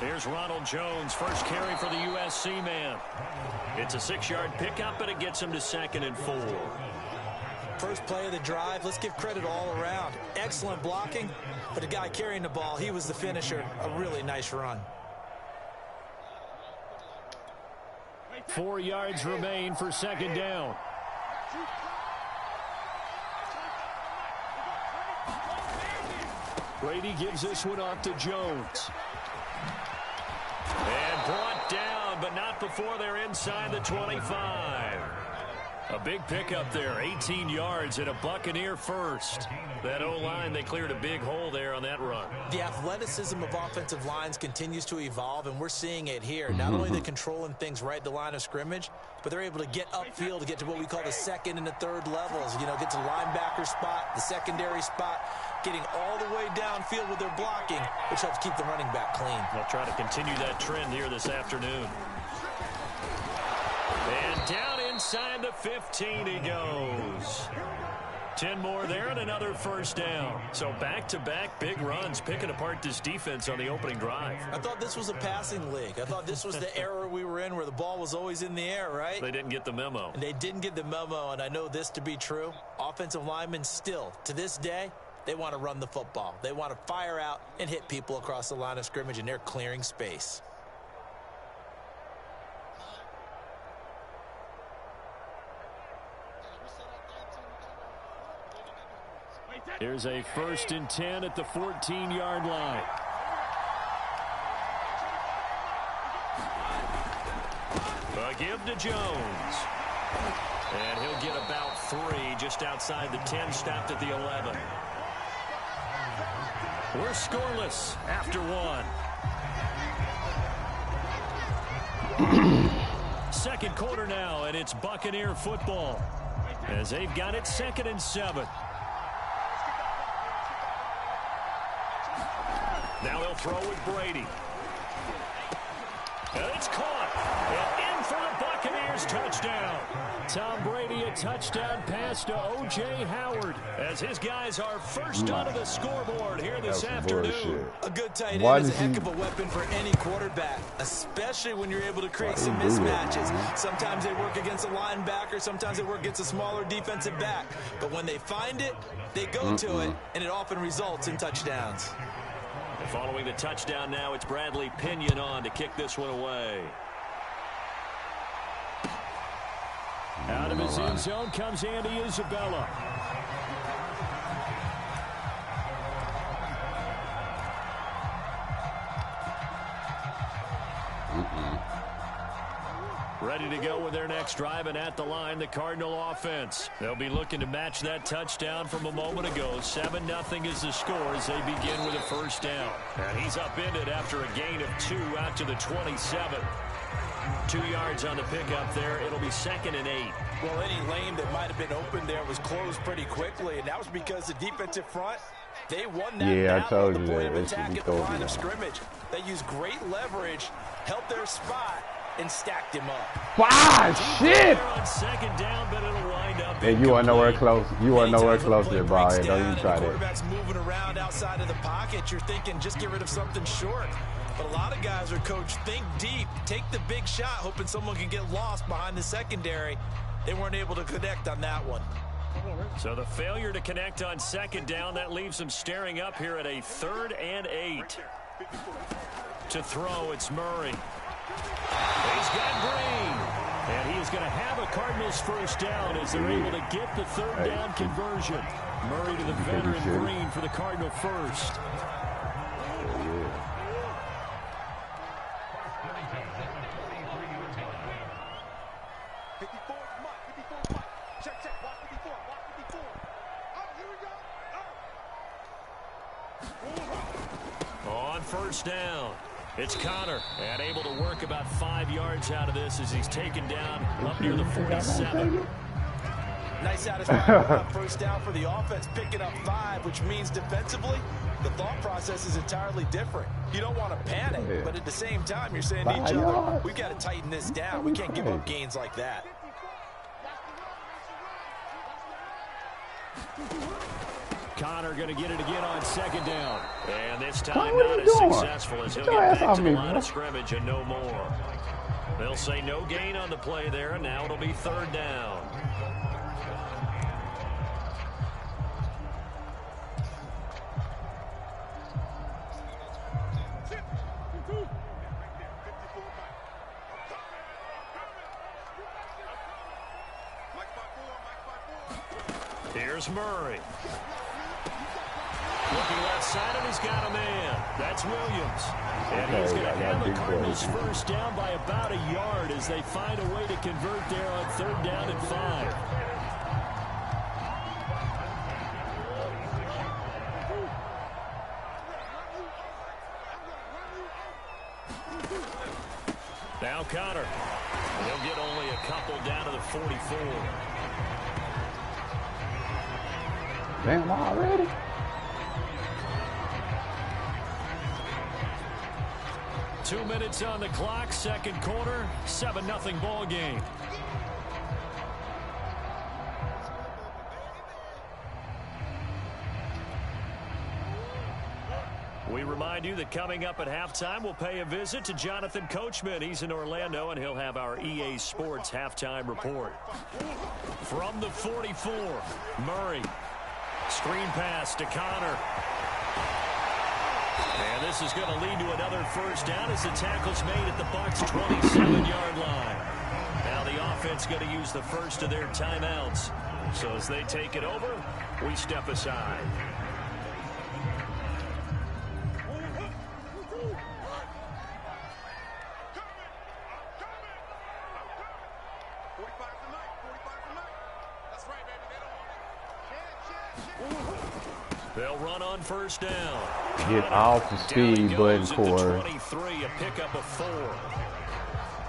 Here's Ronald Jones, first carry for the USC man. It's a 6-yard pickup, and it gets him to 2nd and 4. First play of the drive, let's give credit all around. Excellent blocking, but the guy carrying the ball, he was the finisher. A really nice run. 4 yards remain for 2nd down. Brady gives this one off to Jones. And brought down, but not before they're inside the 25. A big pickup there, 18 yards and a Buccaneer first. That O-line, they cleared a big hole there on that run. The athleticism of offensive lines continues to evolve, and we're seeing it here. Not only they're controlling things right at the line of scrimmage, but they're able to get upfield to get to what we call the 2nd and the 3rd levels. Get to the linebacker spot, the secondary spot, getting all the way downfield with their blocking, which helps keep the running back clean. They'll try to continue that trend here this afternoon. And down inside the 15 he goes. 10 more there and another first down. So back-to-back big runs picking apart this defense on the opening drive. I thought this was a passing league. I thought this was the era we were in where the ball was always in the air, right? They didn't get the memo. And they didn't get the memo, and I know this to be true. Offensive linemen still, to this day, they want to run the football. They want to fire out and hit people across the line of scrimmage, and they're clearing space. Here's a 1st and 10 at the 14-yard line. A give to Jones. And he'll get about 3 just outside the 10, stopped at the 11. We're scoreless after 1. Second quarter now, and it's Buccaneer football as they've got it 2nd and 7. Now they'll throw with Brady. And it's caught. And in for the Buccaneers touchdown. Tom Brady, a touchdown pass to O.J. Howard as his guys are first onto the scoreboard here this afternoon. Bullshit. A good tight end is a heck of a weapon for any quarterback, especially when you're able to create some mismatches. Sometimes they work against a linebacker, sometimes they work against a smaller defensive back. But when they find it, they go to it, and it often results in touchdowns. Following the touchdown now, it's Bradley Pinion on to kick this one away. Out of his end zone comes Andy Isabella. Ready to go with their next drive, and at the line, the Cardinal offense. They'll be looking to match that touchdown from a moment ago. 7-0 is the score as they begin with a first down. And he's upended after a gain of 2 out to the 27. 2 yards on the pickup there. It'll be 2nd and 8. Well, any lane that might have been open there was closed pretty quickly, and that was because the defensive front, they won that battle at the point of attack at the line of scrimmage. They used great leverage, helped their spot, and stacked him up. Wow, shit! On 2nd down, but it'll wind up. And you are nowhere close. You are nowhere close there, bro. Don't even try that. Quarterback's moving around outside of the pocket. You're thinking, just get rid of something short. But a lot of guys are coached, think deep, take the big shot, hoping someone can get lost behind the secondary. They weren't able to connect on that one. So the failure to connect on 2nd down, that leaves them staring up here at a 3rd and 8. To throw, it's Murray. He's got Green. And he's going to have a Cardinals first down as they're able to get the 3rd down conversion. Murray to the veteran Green for the Cardinal first. On first down, it's Connor, and able to work about 5 yards out of this as he's taken down up near the 47. Nice satisfying on first down for the offense, picking up 5, which means defensively, the thought process is entirely different. You don't want to panic, but at the same time, you're saying to each other, we've got to tighten this down. We can't give up gains like that. Connor going to get it again on 2nd down. And this time not as successful as he'll get back to the line of scrimmage and no more. They'll say no gain on the play there, and now it'll be 3rd down. Here's Murray. Looking left side, and he's got a man. That's Williams. And he's going to have the Cardinals first down by about a yard as they find a way to convert there on 3rd down and 5. Now Connor. He'll get only a couple down to the 44. Damn, already? Two minutes on the clock, 2nd quarter, 7-0 ball game. We remind you that coming up at halftime, we'll pay a visit to Jonathan Coachman. He's in Orlando, and he'll have our EA Sports halftime report. From the 44, Murray. Screen pass to Connor. And this is going to lead to another first down as the tackle's made at the Bucs' 27-yard line. Now the offense going to use the first of their timeouts. So as they take it over, we step aside. They'll run on first down. Get off the speed button, Corey. 23, a pickup of 4.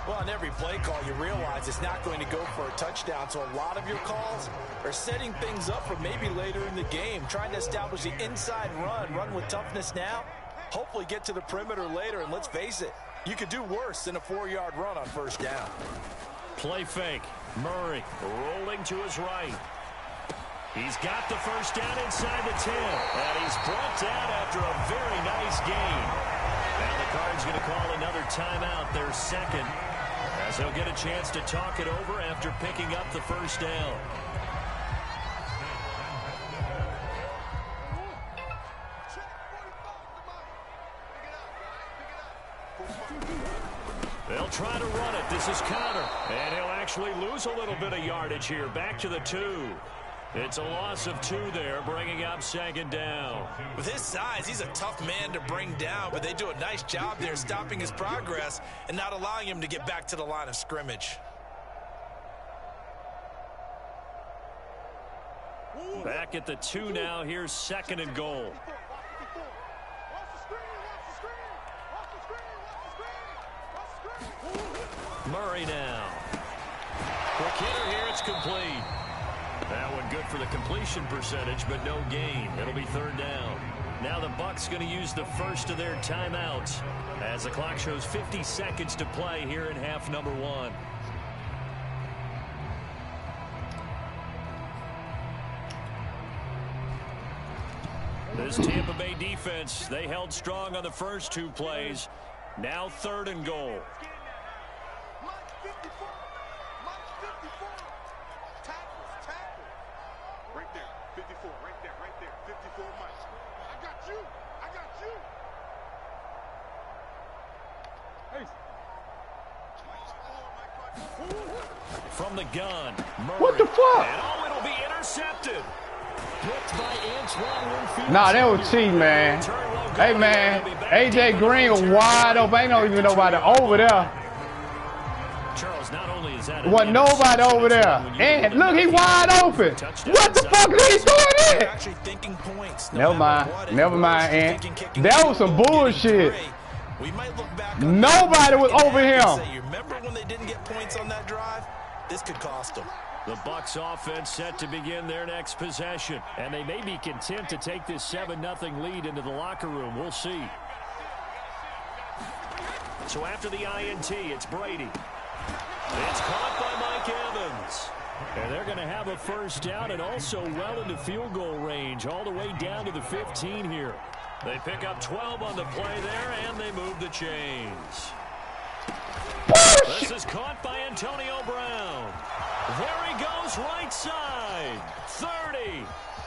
Well, on every play call, you realize it's not going to go for a touchdown, so a lot of your calls are setting things up for maybe later in the game, trying to establish the inside run with toughness now, hopefully get to the perimeter later, and let's face it, you could do worse than a 4-yard run on first down. Play fake. Murray rolling to his right. He's got the first down inside the 10, and he's brought down after a very nice gain. Now the Cards going to call another timeout, their second, as he'll get a chance to talk it over after picking up the first down. They'll try to run it. This is Connor, and he'll actually lose a little bit of yardage here. Back to the 2. It's a loss of 2 there, bringing up second down. With his size, he's a tough man to bring down, but they do a nice job there stopping his progress and not allowing him to get back to the line of scrimmage. Back at the 2 now. Here's second and goal. Murray now. Quick hitter here. It's complete. That one good for the completion percentage, but no gain. It'll be third down. Now the Bucs going to use the first of their timeouts as the clock shows 50 seconds to play here in half number 1. This Tampa Bay defense, they held strong on the first 2 plays. Now third and goal. Right there, 54, right there, 54 Mike. I got you. From the gun, Murray. What the fuck? And oh, it'll be intercepted. Picked by Antoine Winfield. Nah, that was cheap, man. Hey, man, A.J. Green was wide open. Ain't no even nobody over there. Charles, not only is that Wasn't nobody over there. And look, he wide open. What the fuck is he doing there? Actually thinking points. Never mind, Ant. That was some bullshit. We might look back. Nobody was over him. You remember when they didn't get points on that drive? This could cost them. The Bucs offense set to begin their next possession, and they may be content to take this 7-0 lead into the locker room. We'll see. So after the INT, it's Brady. It's caught by Mike Evans. And they're going to have a first down and also well into field goal range, all the way down to the 15 here. They pick up 12 on the play there, and they move the chains. This is caught by Antonio Brown. There he goes, right side. 30,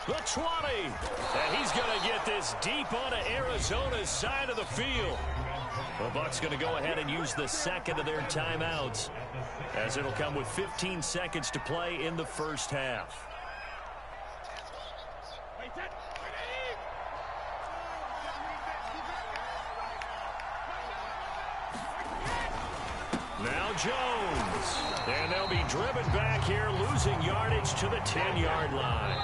the 20. And he's going to get this deep onto Arizona's side of the field. The Bucs going to go ahead and use the second of their timeouts, as it'll come with 15 seconds to play in the first half. Now Jones, and they'll be driven back here, losing yardage to the 10-yard line.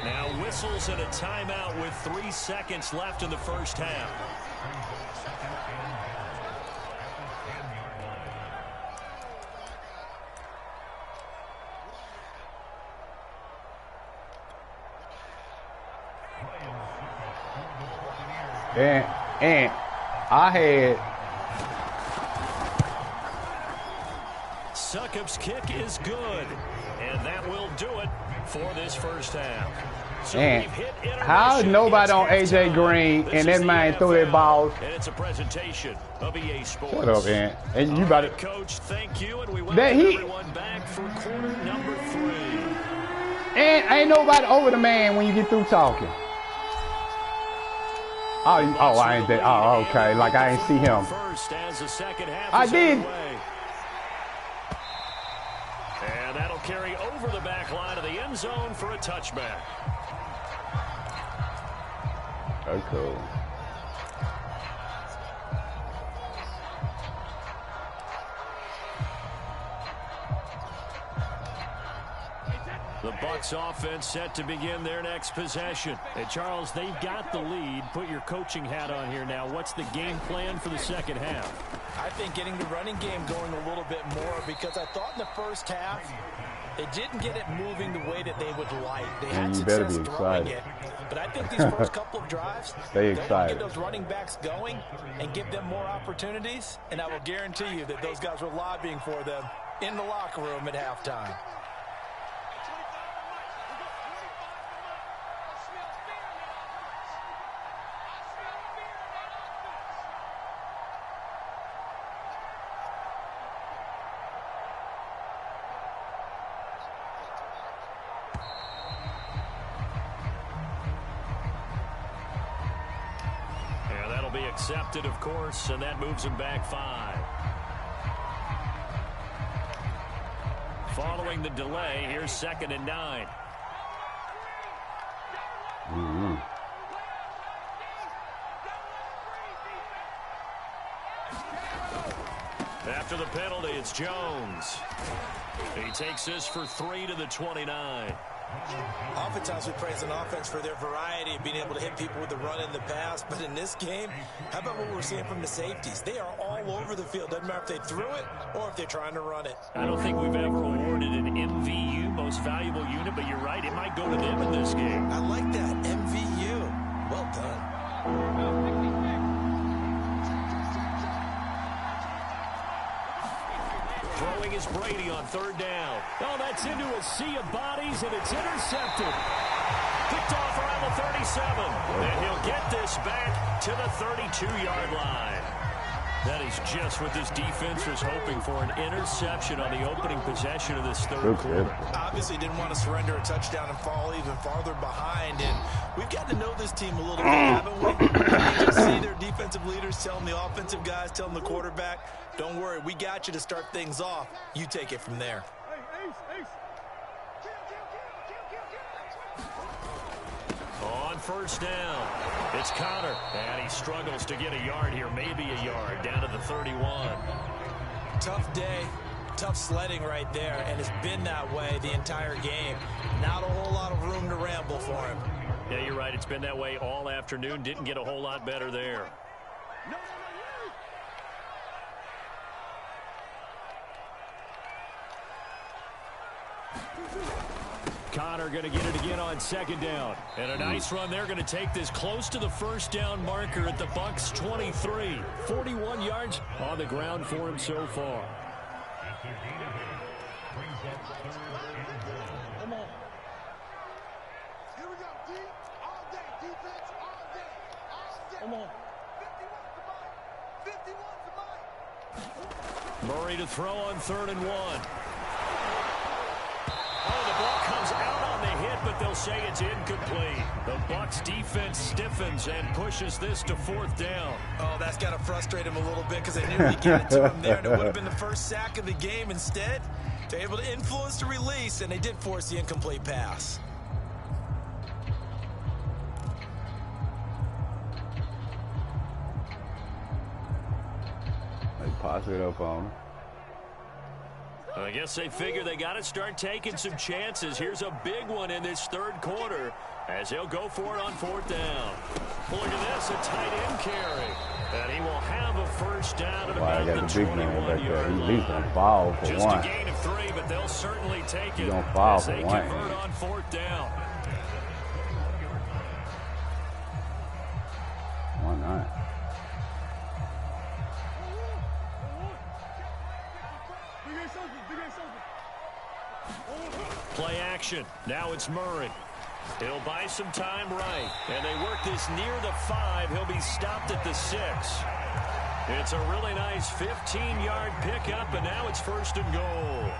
Now whistles and a timeout with 3 seconds left in the first half. And I had Succop's kick is good, and that will do it for this first half. So and how is nobody on A.J. Green and that man threw that ball? And it's a presentation of EA Sports. Shut up, man. And you about to... Coach, thank you, and we welcome everyone back for quarter number 3. And ain't nobody over the man when you get through talking. Oh, I ain't that. Oh, okay. Like I ain't see him. First as the second half I did. And that'll carry over the back line of the end zone for a touchback. Oh, cool. The Bucs offense set to begin their next possession. And Charles, they've got the lead. Put your coaching hat on here now. What's the game plan for the second half? I think getting the running game going a little bit more, because I thought in the first half they didn't get it moving the way that they would like. They had success throwing it. But I think these first couple of drives, they'll get those running backs going and give them more opportunities. And I will guarantee you that those guys were lobbying for them in the locker room at halftime. Accepted, of course, and that moves him back 5. Following the delay, here's 2nd and 9. After the penalty, it's Jones. He takes this for 3 to the 29. Oftentimes we praise an offense for their variety of being able to hit people with the run in the pass. But in this game, how about what we're seeing from the safeties? They are all over the field. Doesn't matter if they threw it or if they're trying to run it. I don't think we've ever awarded an MVU, most valuable unit, but you're right. It might go to them in this game. I like that. MVU. Well done. Throwing is Brady on 3rd down. Oh, that's into a sea of bodies, and it's intercepted. Picked off around the 37. And he'll get this back to the 32-yard line. That is just what this defense was hoping for, an interception on the opening possession of this third quarter. Obviously didn't want to surrender a touchdown and fall even farther behind. And we've got to know this team a little bit, haven't we? You just see their defensive leaders telling the offensive guys, telling the quarterback, don't worry, we got you to start things off. You take it from there. On 1st down, it's Connor, and he struggles to get a yard here, maybe a yard, down to the 31. Tough day, tough sledding right there, and it's been that way the entire game. Not a whole lot of room to ramble for him. Yeah, you're right. It's been that way all afternoon. Didn't get a whole lot better there. Connor going to get it again on 2nd down. And a nice run. They're going to take this close to the 1st down marker at the Bucs 23. 41 yards on the ground for him so far. Come on. Here we go. D all day. Defense all day. All day. Come on. 51 to Mike. 51 to Mike. Murray to throw on 3rd and 1. Oh, the ball comes out on the hit, but they'll say it's incomplete. The Bucs defense stiffens and pushes this to 4th down. Oh, that's got to frustrate him a little bit because they knew he'd get it to him there, and it would have been the first sack of the game. Instead, they're able to influence the release, and they did force the incomplete pass. They pass it up on him. I guess they figure they got to start taking some chances. Here's a big one in this 3rd quarter as he'll go for it on 4th down. Look at this, a tight end carry. And he will have a 1st down at about the 21-yard line. He's going to foul for Just one. a gain of 3, but they'll certainly take it Gonna foul as for they one. convert on 4th down. Why not? Play action. Now it's Murray. He'll buy some time right. And they work this near the 5. He'll be stopped at the 6. It's a really nice 15-yard pickup, and now it's 1st and goal.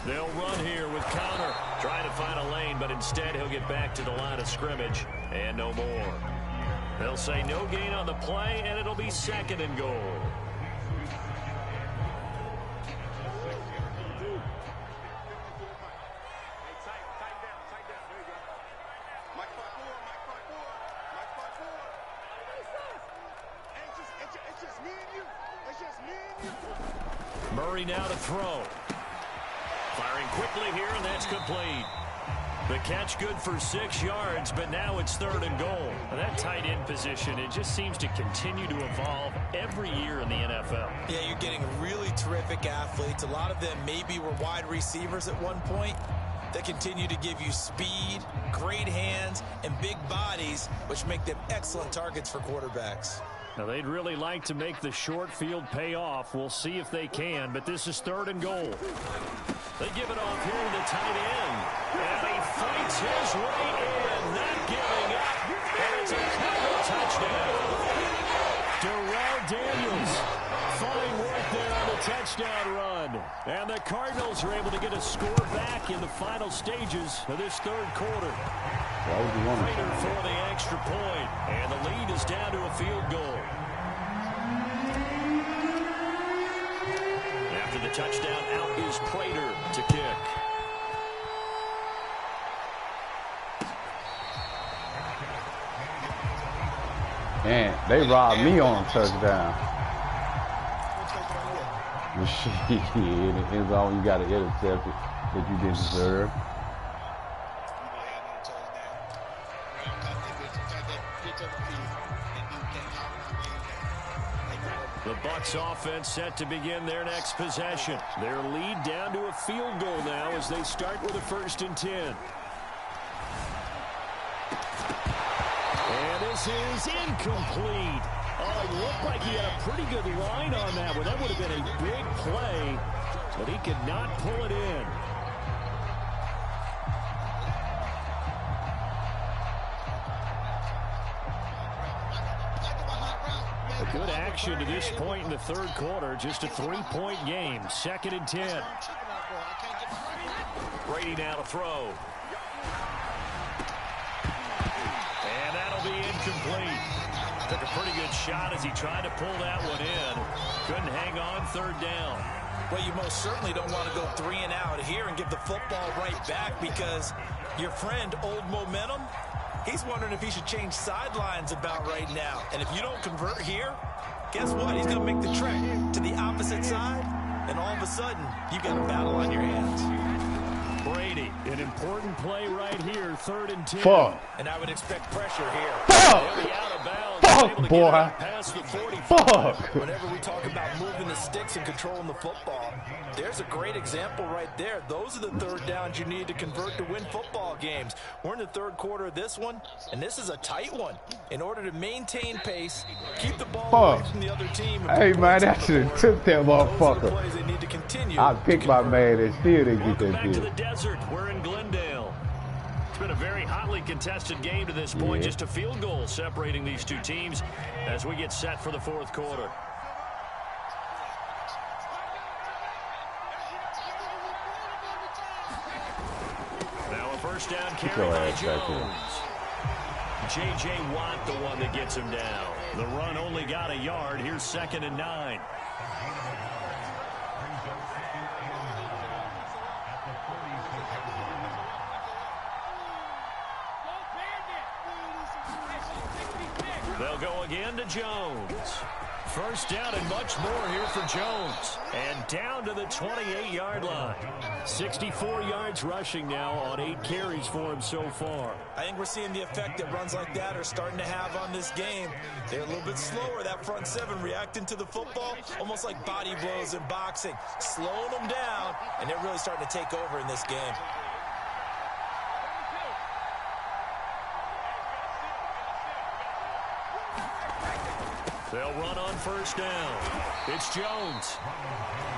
They'll run here with Connor. Trying to find a lane, but instead he'll get back to the line of scrimmage and no more. They'll say no gain on the play, and it'll be 2nd and goal. Lowry now to throw. Firing quickly here, and that's complete. The catch good for 6 yards, but now it's 3rd and goal. And that tight end position, it just seems to continue to evolve every year in the NFL. Yeah, you're getting really terrific athletes. A lot of them maybe were wide receivers at one point. They continue to give you speed, great hands, and big bodies, which make them excellent targets for quarterbacks. Now, they'd really like to make the short field pay off. We'll see if they can, but this is 3rd and goal. They give it off here to the tight end. And he fights his way in, not giving up. And it's a Cardinal touchdown. Darrell Daniels, fine work there on the touchdown run. And the Cardinals are able to get a score back in the final stages of this 3rd quarter. Prater for the extra point, and the lead is down to a field goal. After the touchdown, out is Prater to kick. Man, they robbed me on a touchdown. Shit, in the end zone, you got to intercept it that you didn't deserve. The Bucs offense set to begin their next possession. Their lead down to a field goal now as they start with a 1st and 10. And this is incomplete. Oh, it looked like he had a pretty good line on that one. That would have been a big play, but he could not pull it in. Good action to this point in the 3rd quarter. Just a 3-point game. 2nd and 10. Brady now to throw. And that'll be incomplete. Took a pretty good shot as he tried to pull that one in. Couldn't hang on 3rd down. Well, you most certainly don't want to go 3 and out here and give the football right back because your friend, Old Momentum, he's wondering if he should change sidelines about right now. And if you don't convert here, guess what? He's going to make the trek to the opposite side, and all of a sudden, you've got a battle on your hands. Brady, an important play right here, 3rd and 10. Fuck. And I would expect pressure here. They'll be out of bounds. Fuck, boy. Past the 45. Fuck. Whenever we talk about moving the sticks and controlling the football, there's a great example right there. Those are the 3rd downs you need to convert to win football games. We're in the 3rd quarter of this one, and this is a tight one. In order to maintain pace, keep the ball away from the other team. Hey, man, that should have took that motherfucker. Plays they need to continue. I picked my man and still didn't get that Back to the deal. desert. We're in Glendale. It's been a very hotly contested game to this point. Just a field goal separating these two teams as we get set for the 4th quarter. Now a 1st down carry by Jones. J.J. Watt, the one that gets him down. The run only got a yard. Here's 2nd and 9. They'll go again to Jones. 1st down and much more here for Jones. And down to the 28-yard line. 64 yards rushing now on 8 carries for him so far. I think we're seeing the effect that runs like that are starting to have on this game. They're a little bit slower, that front 7 reacting to the football, almost like body blows in boxing, slowing them down, and they're really starting to take over in this game. They'll run on 1st down. It's Jones.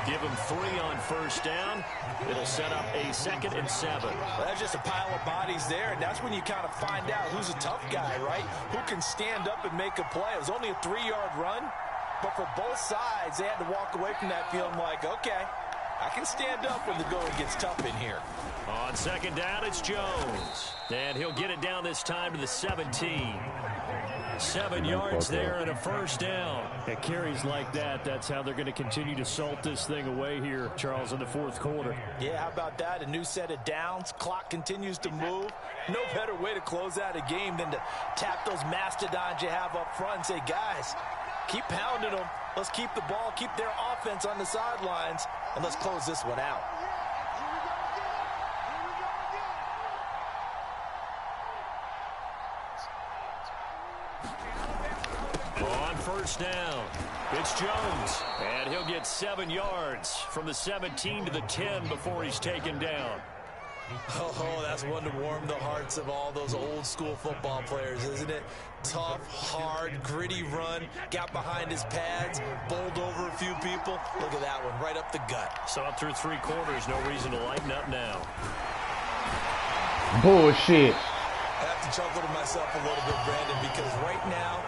Give him 3 on 1st down. It'll set up a 2nd and 7. Well, that's just a pile of bodies there, and that's when you kind of find out who's a tough guy, right? Who can stand up and make a play. It was only a 3-yard run, but for both sides, they had to walk away from that feeling like, okay, I can stand up when the going gets tough in here. On 2nd down, it's Jones. And he'll get it down this time to the 17. 7 yards there and a 1st down. It carries like that. That's how they're going to continue to salt this thing away here, Charles, in the 4th quarter. Yeah, how about that? A new set of downs. Clock continues to move. No better way to close out a game than to tap those mastodons you have up front and say, guys, Keep pounding them. Let's keep the ball, keep their offense on the sidelines, and let's close this one out. On first down, it's Jones, and he'll get 7 yards from the 17 to the 10 before he's taken down. Oh, that's one to warm the hearts of all those old school football players, isn't it? Tough, hard, gritty run, got behind his pads, bowled over a few people. Look at that one, right up the gut. So up through 3 quarters, no reason to lighten up now. Bullshit. I have to chuckle to myself a little bit, Brandon, because right now,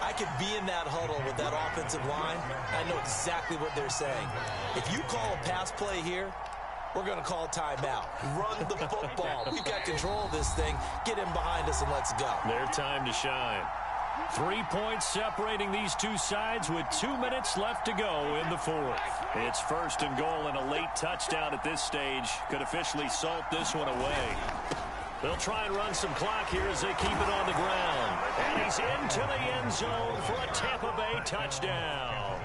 I could be in that huddle with that offensive line. I know exactly what they're saying. If you call a pass play here, we're going to call timeout. Run the football. We've got control of this thing. Get him behind us and let's go. Their time to shine. 3 points separating these two sides with 2 minutes left to go in the fourth. It's first and goal, and a late touchdown at this stage could officially salt this one away. They'll try and run some clock here as they keep it on the ground. And he's into the end zone for a Tampa Bay touchdown.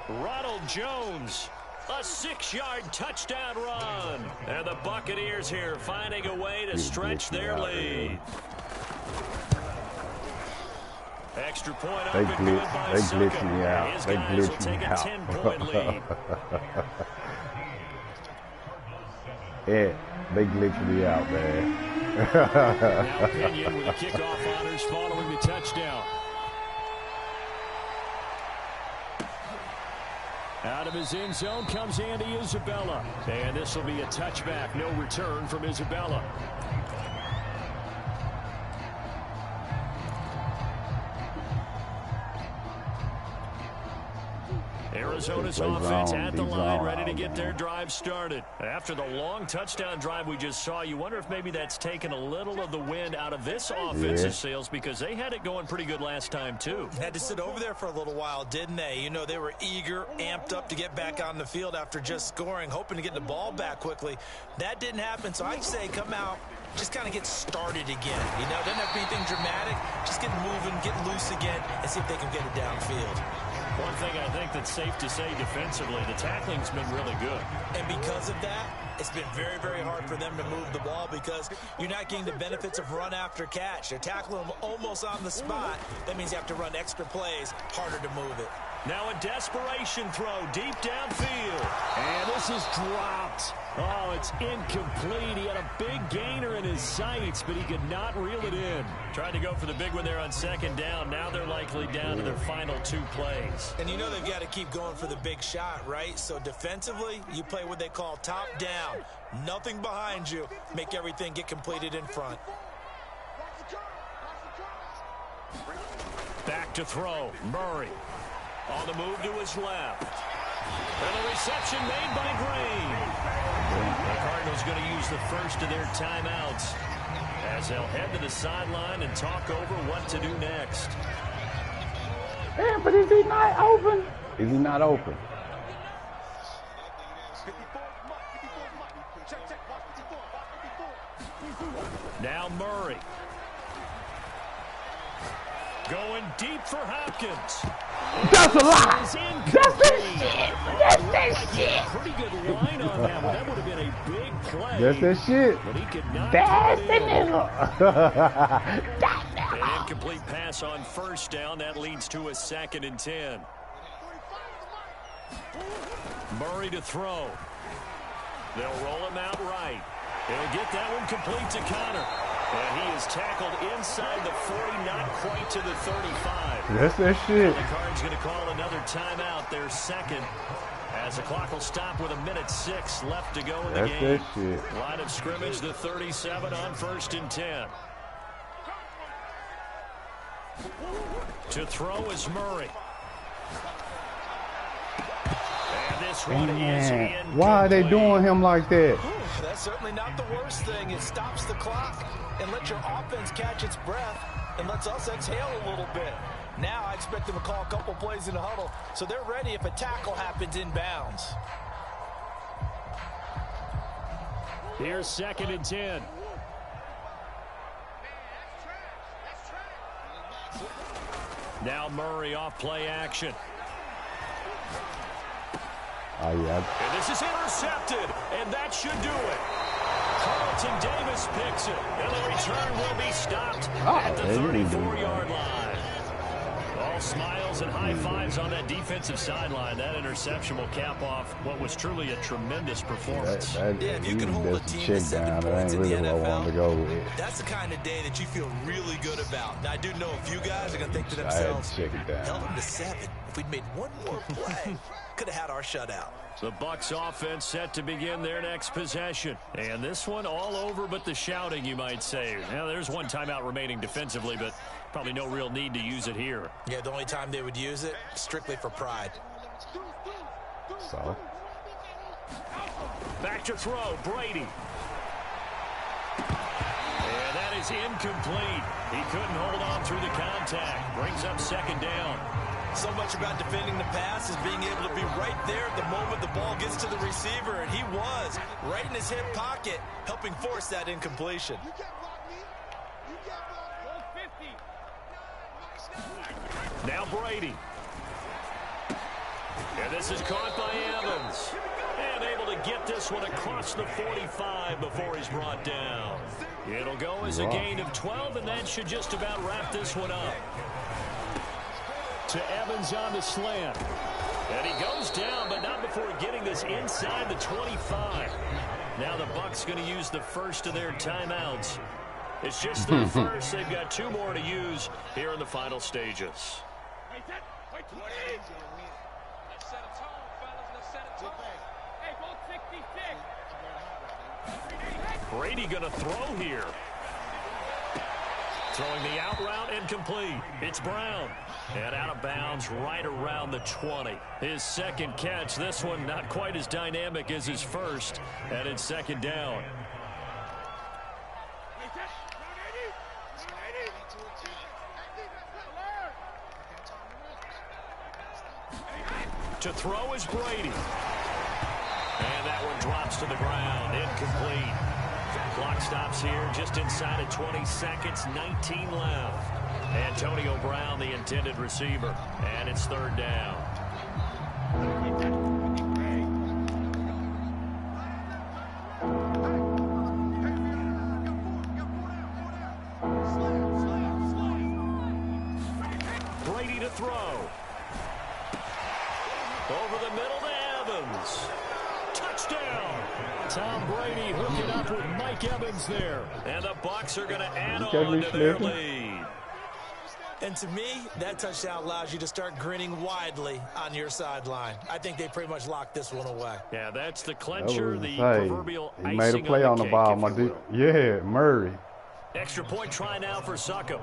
Ronald Jones, a 6-yard touchdown run. And the Buccaneers here finding a way to stretch their lead. Extra point up and good by Succo. His guys will take a 10-point lead. Yeah, they glitched me out, man. Now Pinion with the kickoff honors following the touchdown. Out of his end zone comes Andy Isabella. And this will be a touchback. No return from Isabella. Arizona's offense at the line, ready to get their drive started. After the long touchdown drive we just saw, you wonder if maybe that's taken a little of the wind out of this offensive sails, because they had it going pretty good last time, too. Had to sit over there for a little while, didn't they? You know, they were eager, amped up to get back on the field after just scoring, hoping to get the ball back quickly. That didn't happen, so I'd say come out, just kind of get started again. You know, doesn't have to be anything dramatic. Just get moving, get loose again, and see if they can get it downfield. One thing I think that's safe to say defensively, the tackling's been really good. And because of that, it's been very, very hard for them to move the ball because you're not getting the benefits of run after catch. They're tackling them almost on the spot. That means you have to run extra plays, harder to move it. Now a desperation throw deep downfield. And this is dropped. Oh, it's incomplete. He had a big gainer in his sights, but he could not reel it in. Tried to go for the big one there on second down. Now they're likely down to their final 2 plays. And you know they've got to keep going for the big shot, right? So defensively, you play what they call top down. Nothing behind you. Make everything get completed in front. Back to throw. Murray. On the move to his left. And the reception made by Green. The Cardinals going to use the first of their timeouts as they'll head to the sideline and talk over what to do next. Yeah, but is he not open? Is he not open? Now Murray. Going deep for Hopkins. That's a lie. That's that shit. That's that shit. Pretty good line on that one. That would have been a big play. That's that shit. But he could not. That's the nigga. An incomplete pass on first down. That leads to a 2nd and 10. Murray to throw. They'll roll him out right. They'll get that one complete to Connor. And he is tackled inside the 40, not quite to the 35. That's that shit. The Cards going to call another timeout, their second, as the clock will stop with 1:06 left to go in the game. That's that shit. Line of scrimmage, the 37 on 1st and 10. To throw is Murray. And this one is in. Why are they doing him like that? That's certainly not the worst thing. It stops the clock and lets your offense catch its breath and lets us exhale a little bit. Now I expect them to call a couple plays in the huddle so they're ready if a tackle happens inbounds. Here's 2nd and 10. Now Murray off play action. Oh, yeah. And this is intercepted, and that should do it. Carlton Davis picks it, and the return will be stopped at the 34-yard line. All smiles and high fives on that defensive sideline. That interception will cap off what was truly a tremendous performance. Yeah, if you can hold a team to 7 points in the NFL, that's the kind of day that you feel really good about. Now, I do know a few guys are going to think to themselves, held them to 7. If we'd made one more play, could have had our shutout. The Bucs offense set to begin their next possession. And this one all over but the shouting, you might say. Now, there's one timeout remaining defensively, but probably no real need to use it here. Yeah, the only time they would use it, strictly for pride. So. Back to throw, Brady. And that is incomplete. He couldn't hold on through the contact. Brings up second down. So much about defending the pass is being able to be right there at the moment the ball gets to the receiver, and he was right in his hip pocket, helping force that incompletion. Now Brady. And this is caught by Evans. And able to get this one across the 45 before he's brought down. It'll go as a gain of 12, and that should just about wrap this one up. To Evans on the slant. And he goes down, but not before getting this inside the 25. Now the Bucs going to use the first of their timeouts. It's just their first. They've got 2 more to use here in the final stages. Brady going to throw here. Throwing the out route incomplete. It's Brown. And out of bounds right around the 20. His second catch. This one not quite as dynamic as his first. And it's second down. To throw is Brady. And that one drops to the ground. Incomplete. Clock stops here just inside of 20 seconds. 19 left. Antonio Brown, the intended receiver. And it's third down. Brady to throw. Over the middle to Evans. Touchdown. Tom Brady hooking up with Mike Evans there. And the Bucs are going to add on to their lead. And to me, that touchdown allows you to start grinning widely on your sideline. I think they pretty much locked this one away. Yeah, that's the clincher, the proverbial icing on the cake. He made a play on the ball, my dude. Yeah, Murray. Extra point try now for Succop.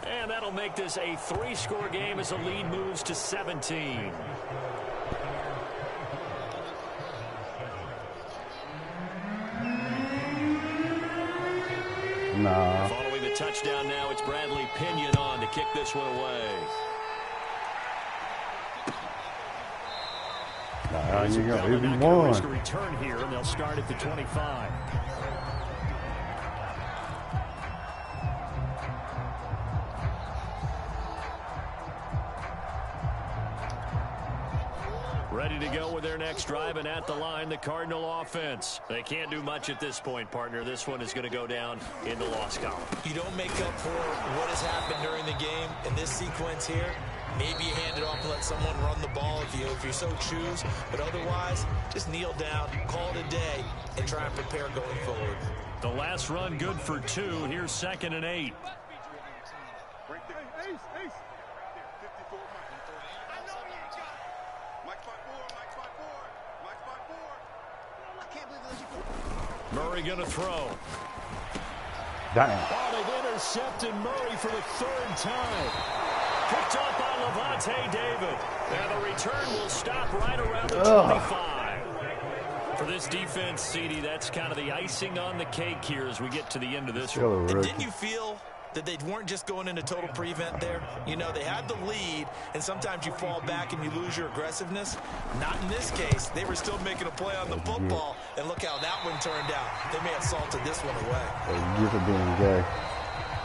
And that'll make this a 3-score game as the lead moves to 17. Nah. Following the touchdown now, it's Bradley Pinion on to kick this one away. Nah, you got to risk a return here, and they'll start at the 25. Ready to go with their next drive, and at the line, the Cardinal offense. They can't do much at this point, partner. This one is going to go down in the loss column. You don't make up for what has happened during the game in this sequence here. Maybe you hand it off and let someone run the ball if you so choose. But otherwise, just kneel down, call it a day, and try and prepare going forward. The last run good for 2. Here's 2nd and 8. Murray going to throw. Damn. Oh, they've intercepted Murray for the 3rd time. Picked up by Levante David. And the return will stop right around the 25. For this defense, CD, that's kind of the icing on the cake here as we get to the end of this one. And didn't you feel that they weren't just going into total prevent there? You know, they had the lead, and sometimes you fall back and you lose your aggressiveness. Not in this case. They were still making a play on the football, and look how that one turned out. They may have salted this one away. Give it being gay.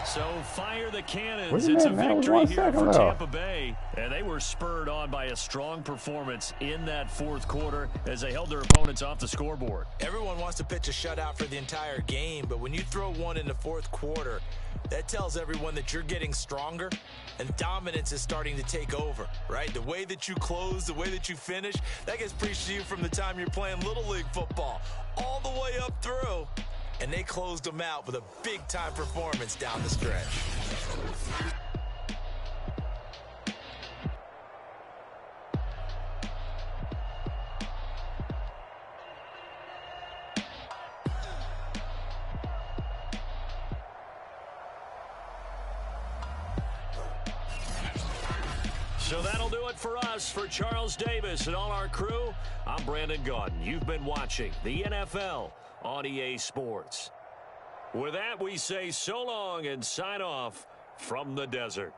So fire the cannons. It's a victory here for Tampa Bay. And they were spurred on by a strong performance in that fourth quarter as they held their opponents off the scoreboard. Everyone wants to pitch a shutout for the entire game, but when you throw one in the fourth quarter, that tells everyone that you're getting stronger and dominance is starting to take over, right? The way that you close, the way that you finish, that gets preached to you from the time you're playing Little League football all the way up through. And they closed them out with a big-time performance down the stretch. So that'll do it for us. For Charles Davis and all our crew, I'm Brandon Gaudin. You've been watching the NFL on EA Sports. With that, we say so long and sign off from the desert.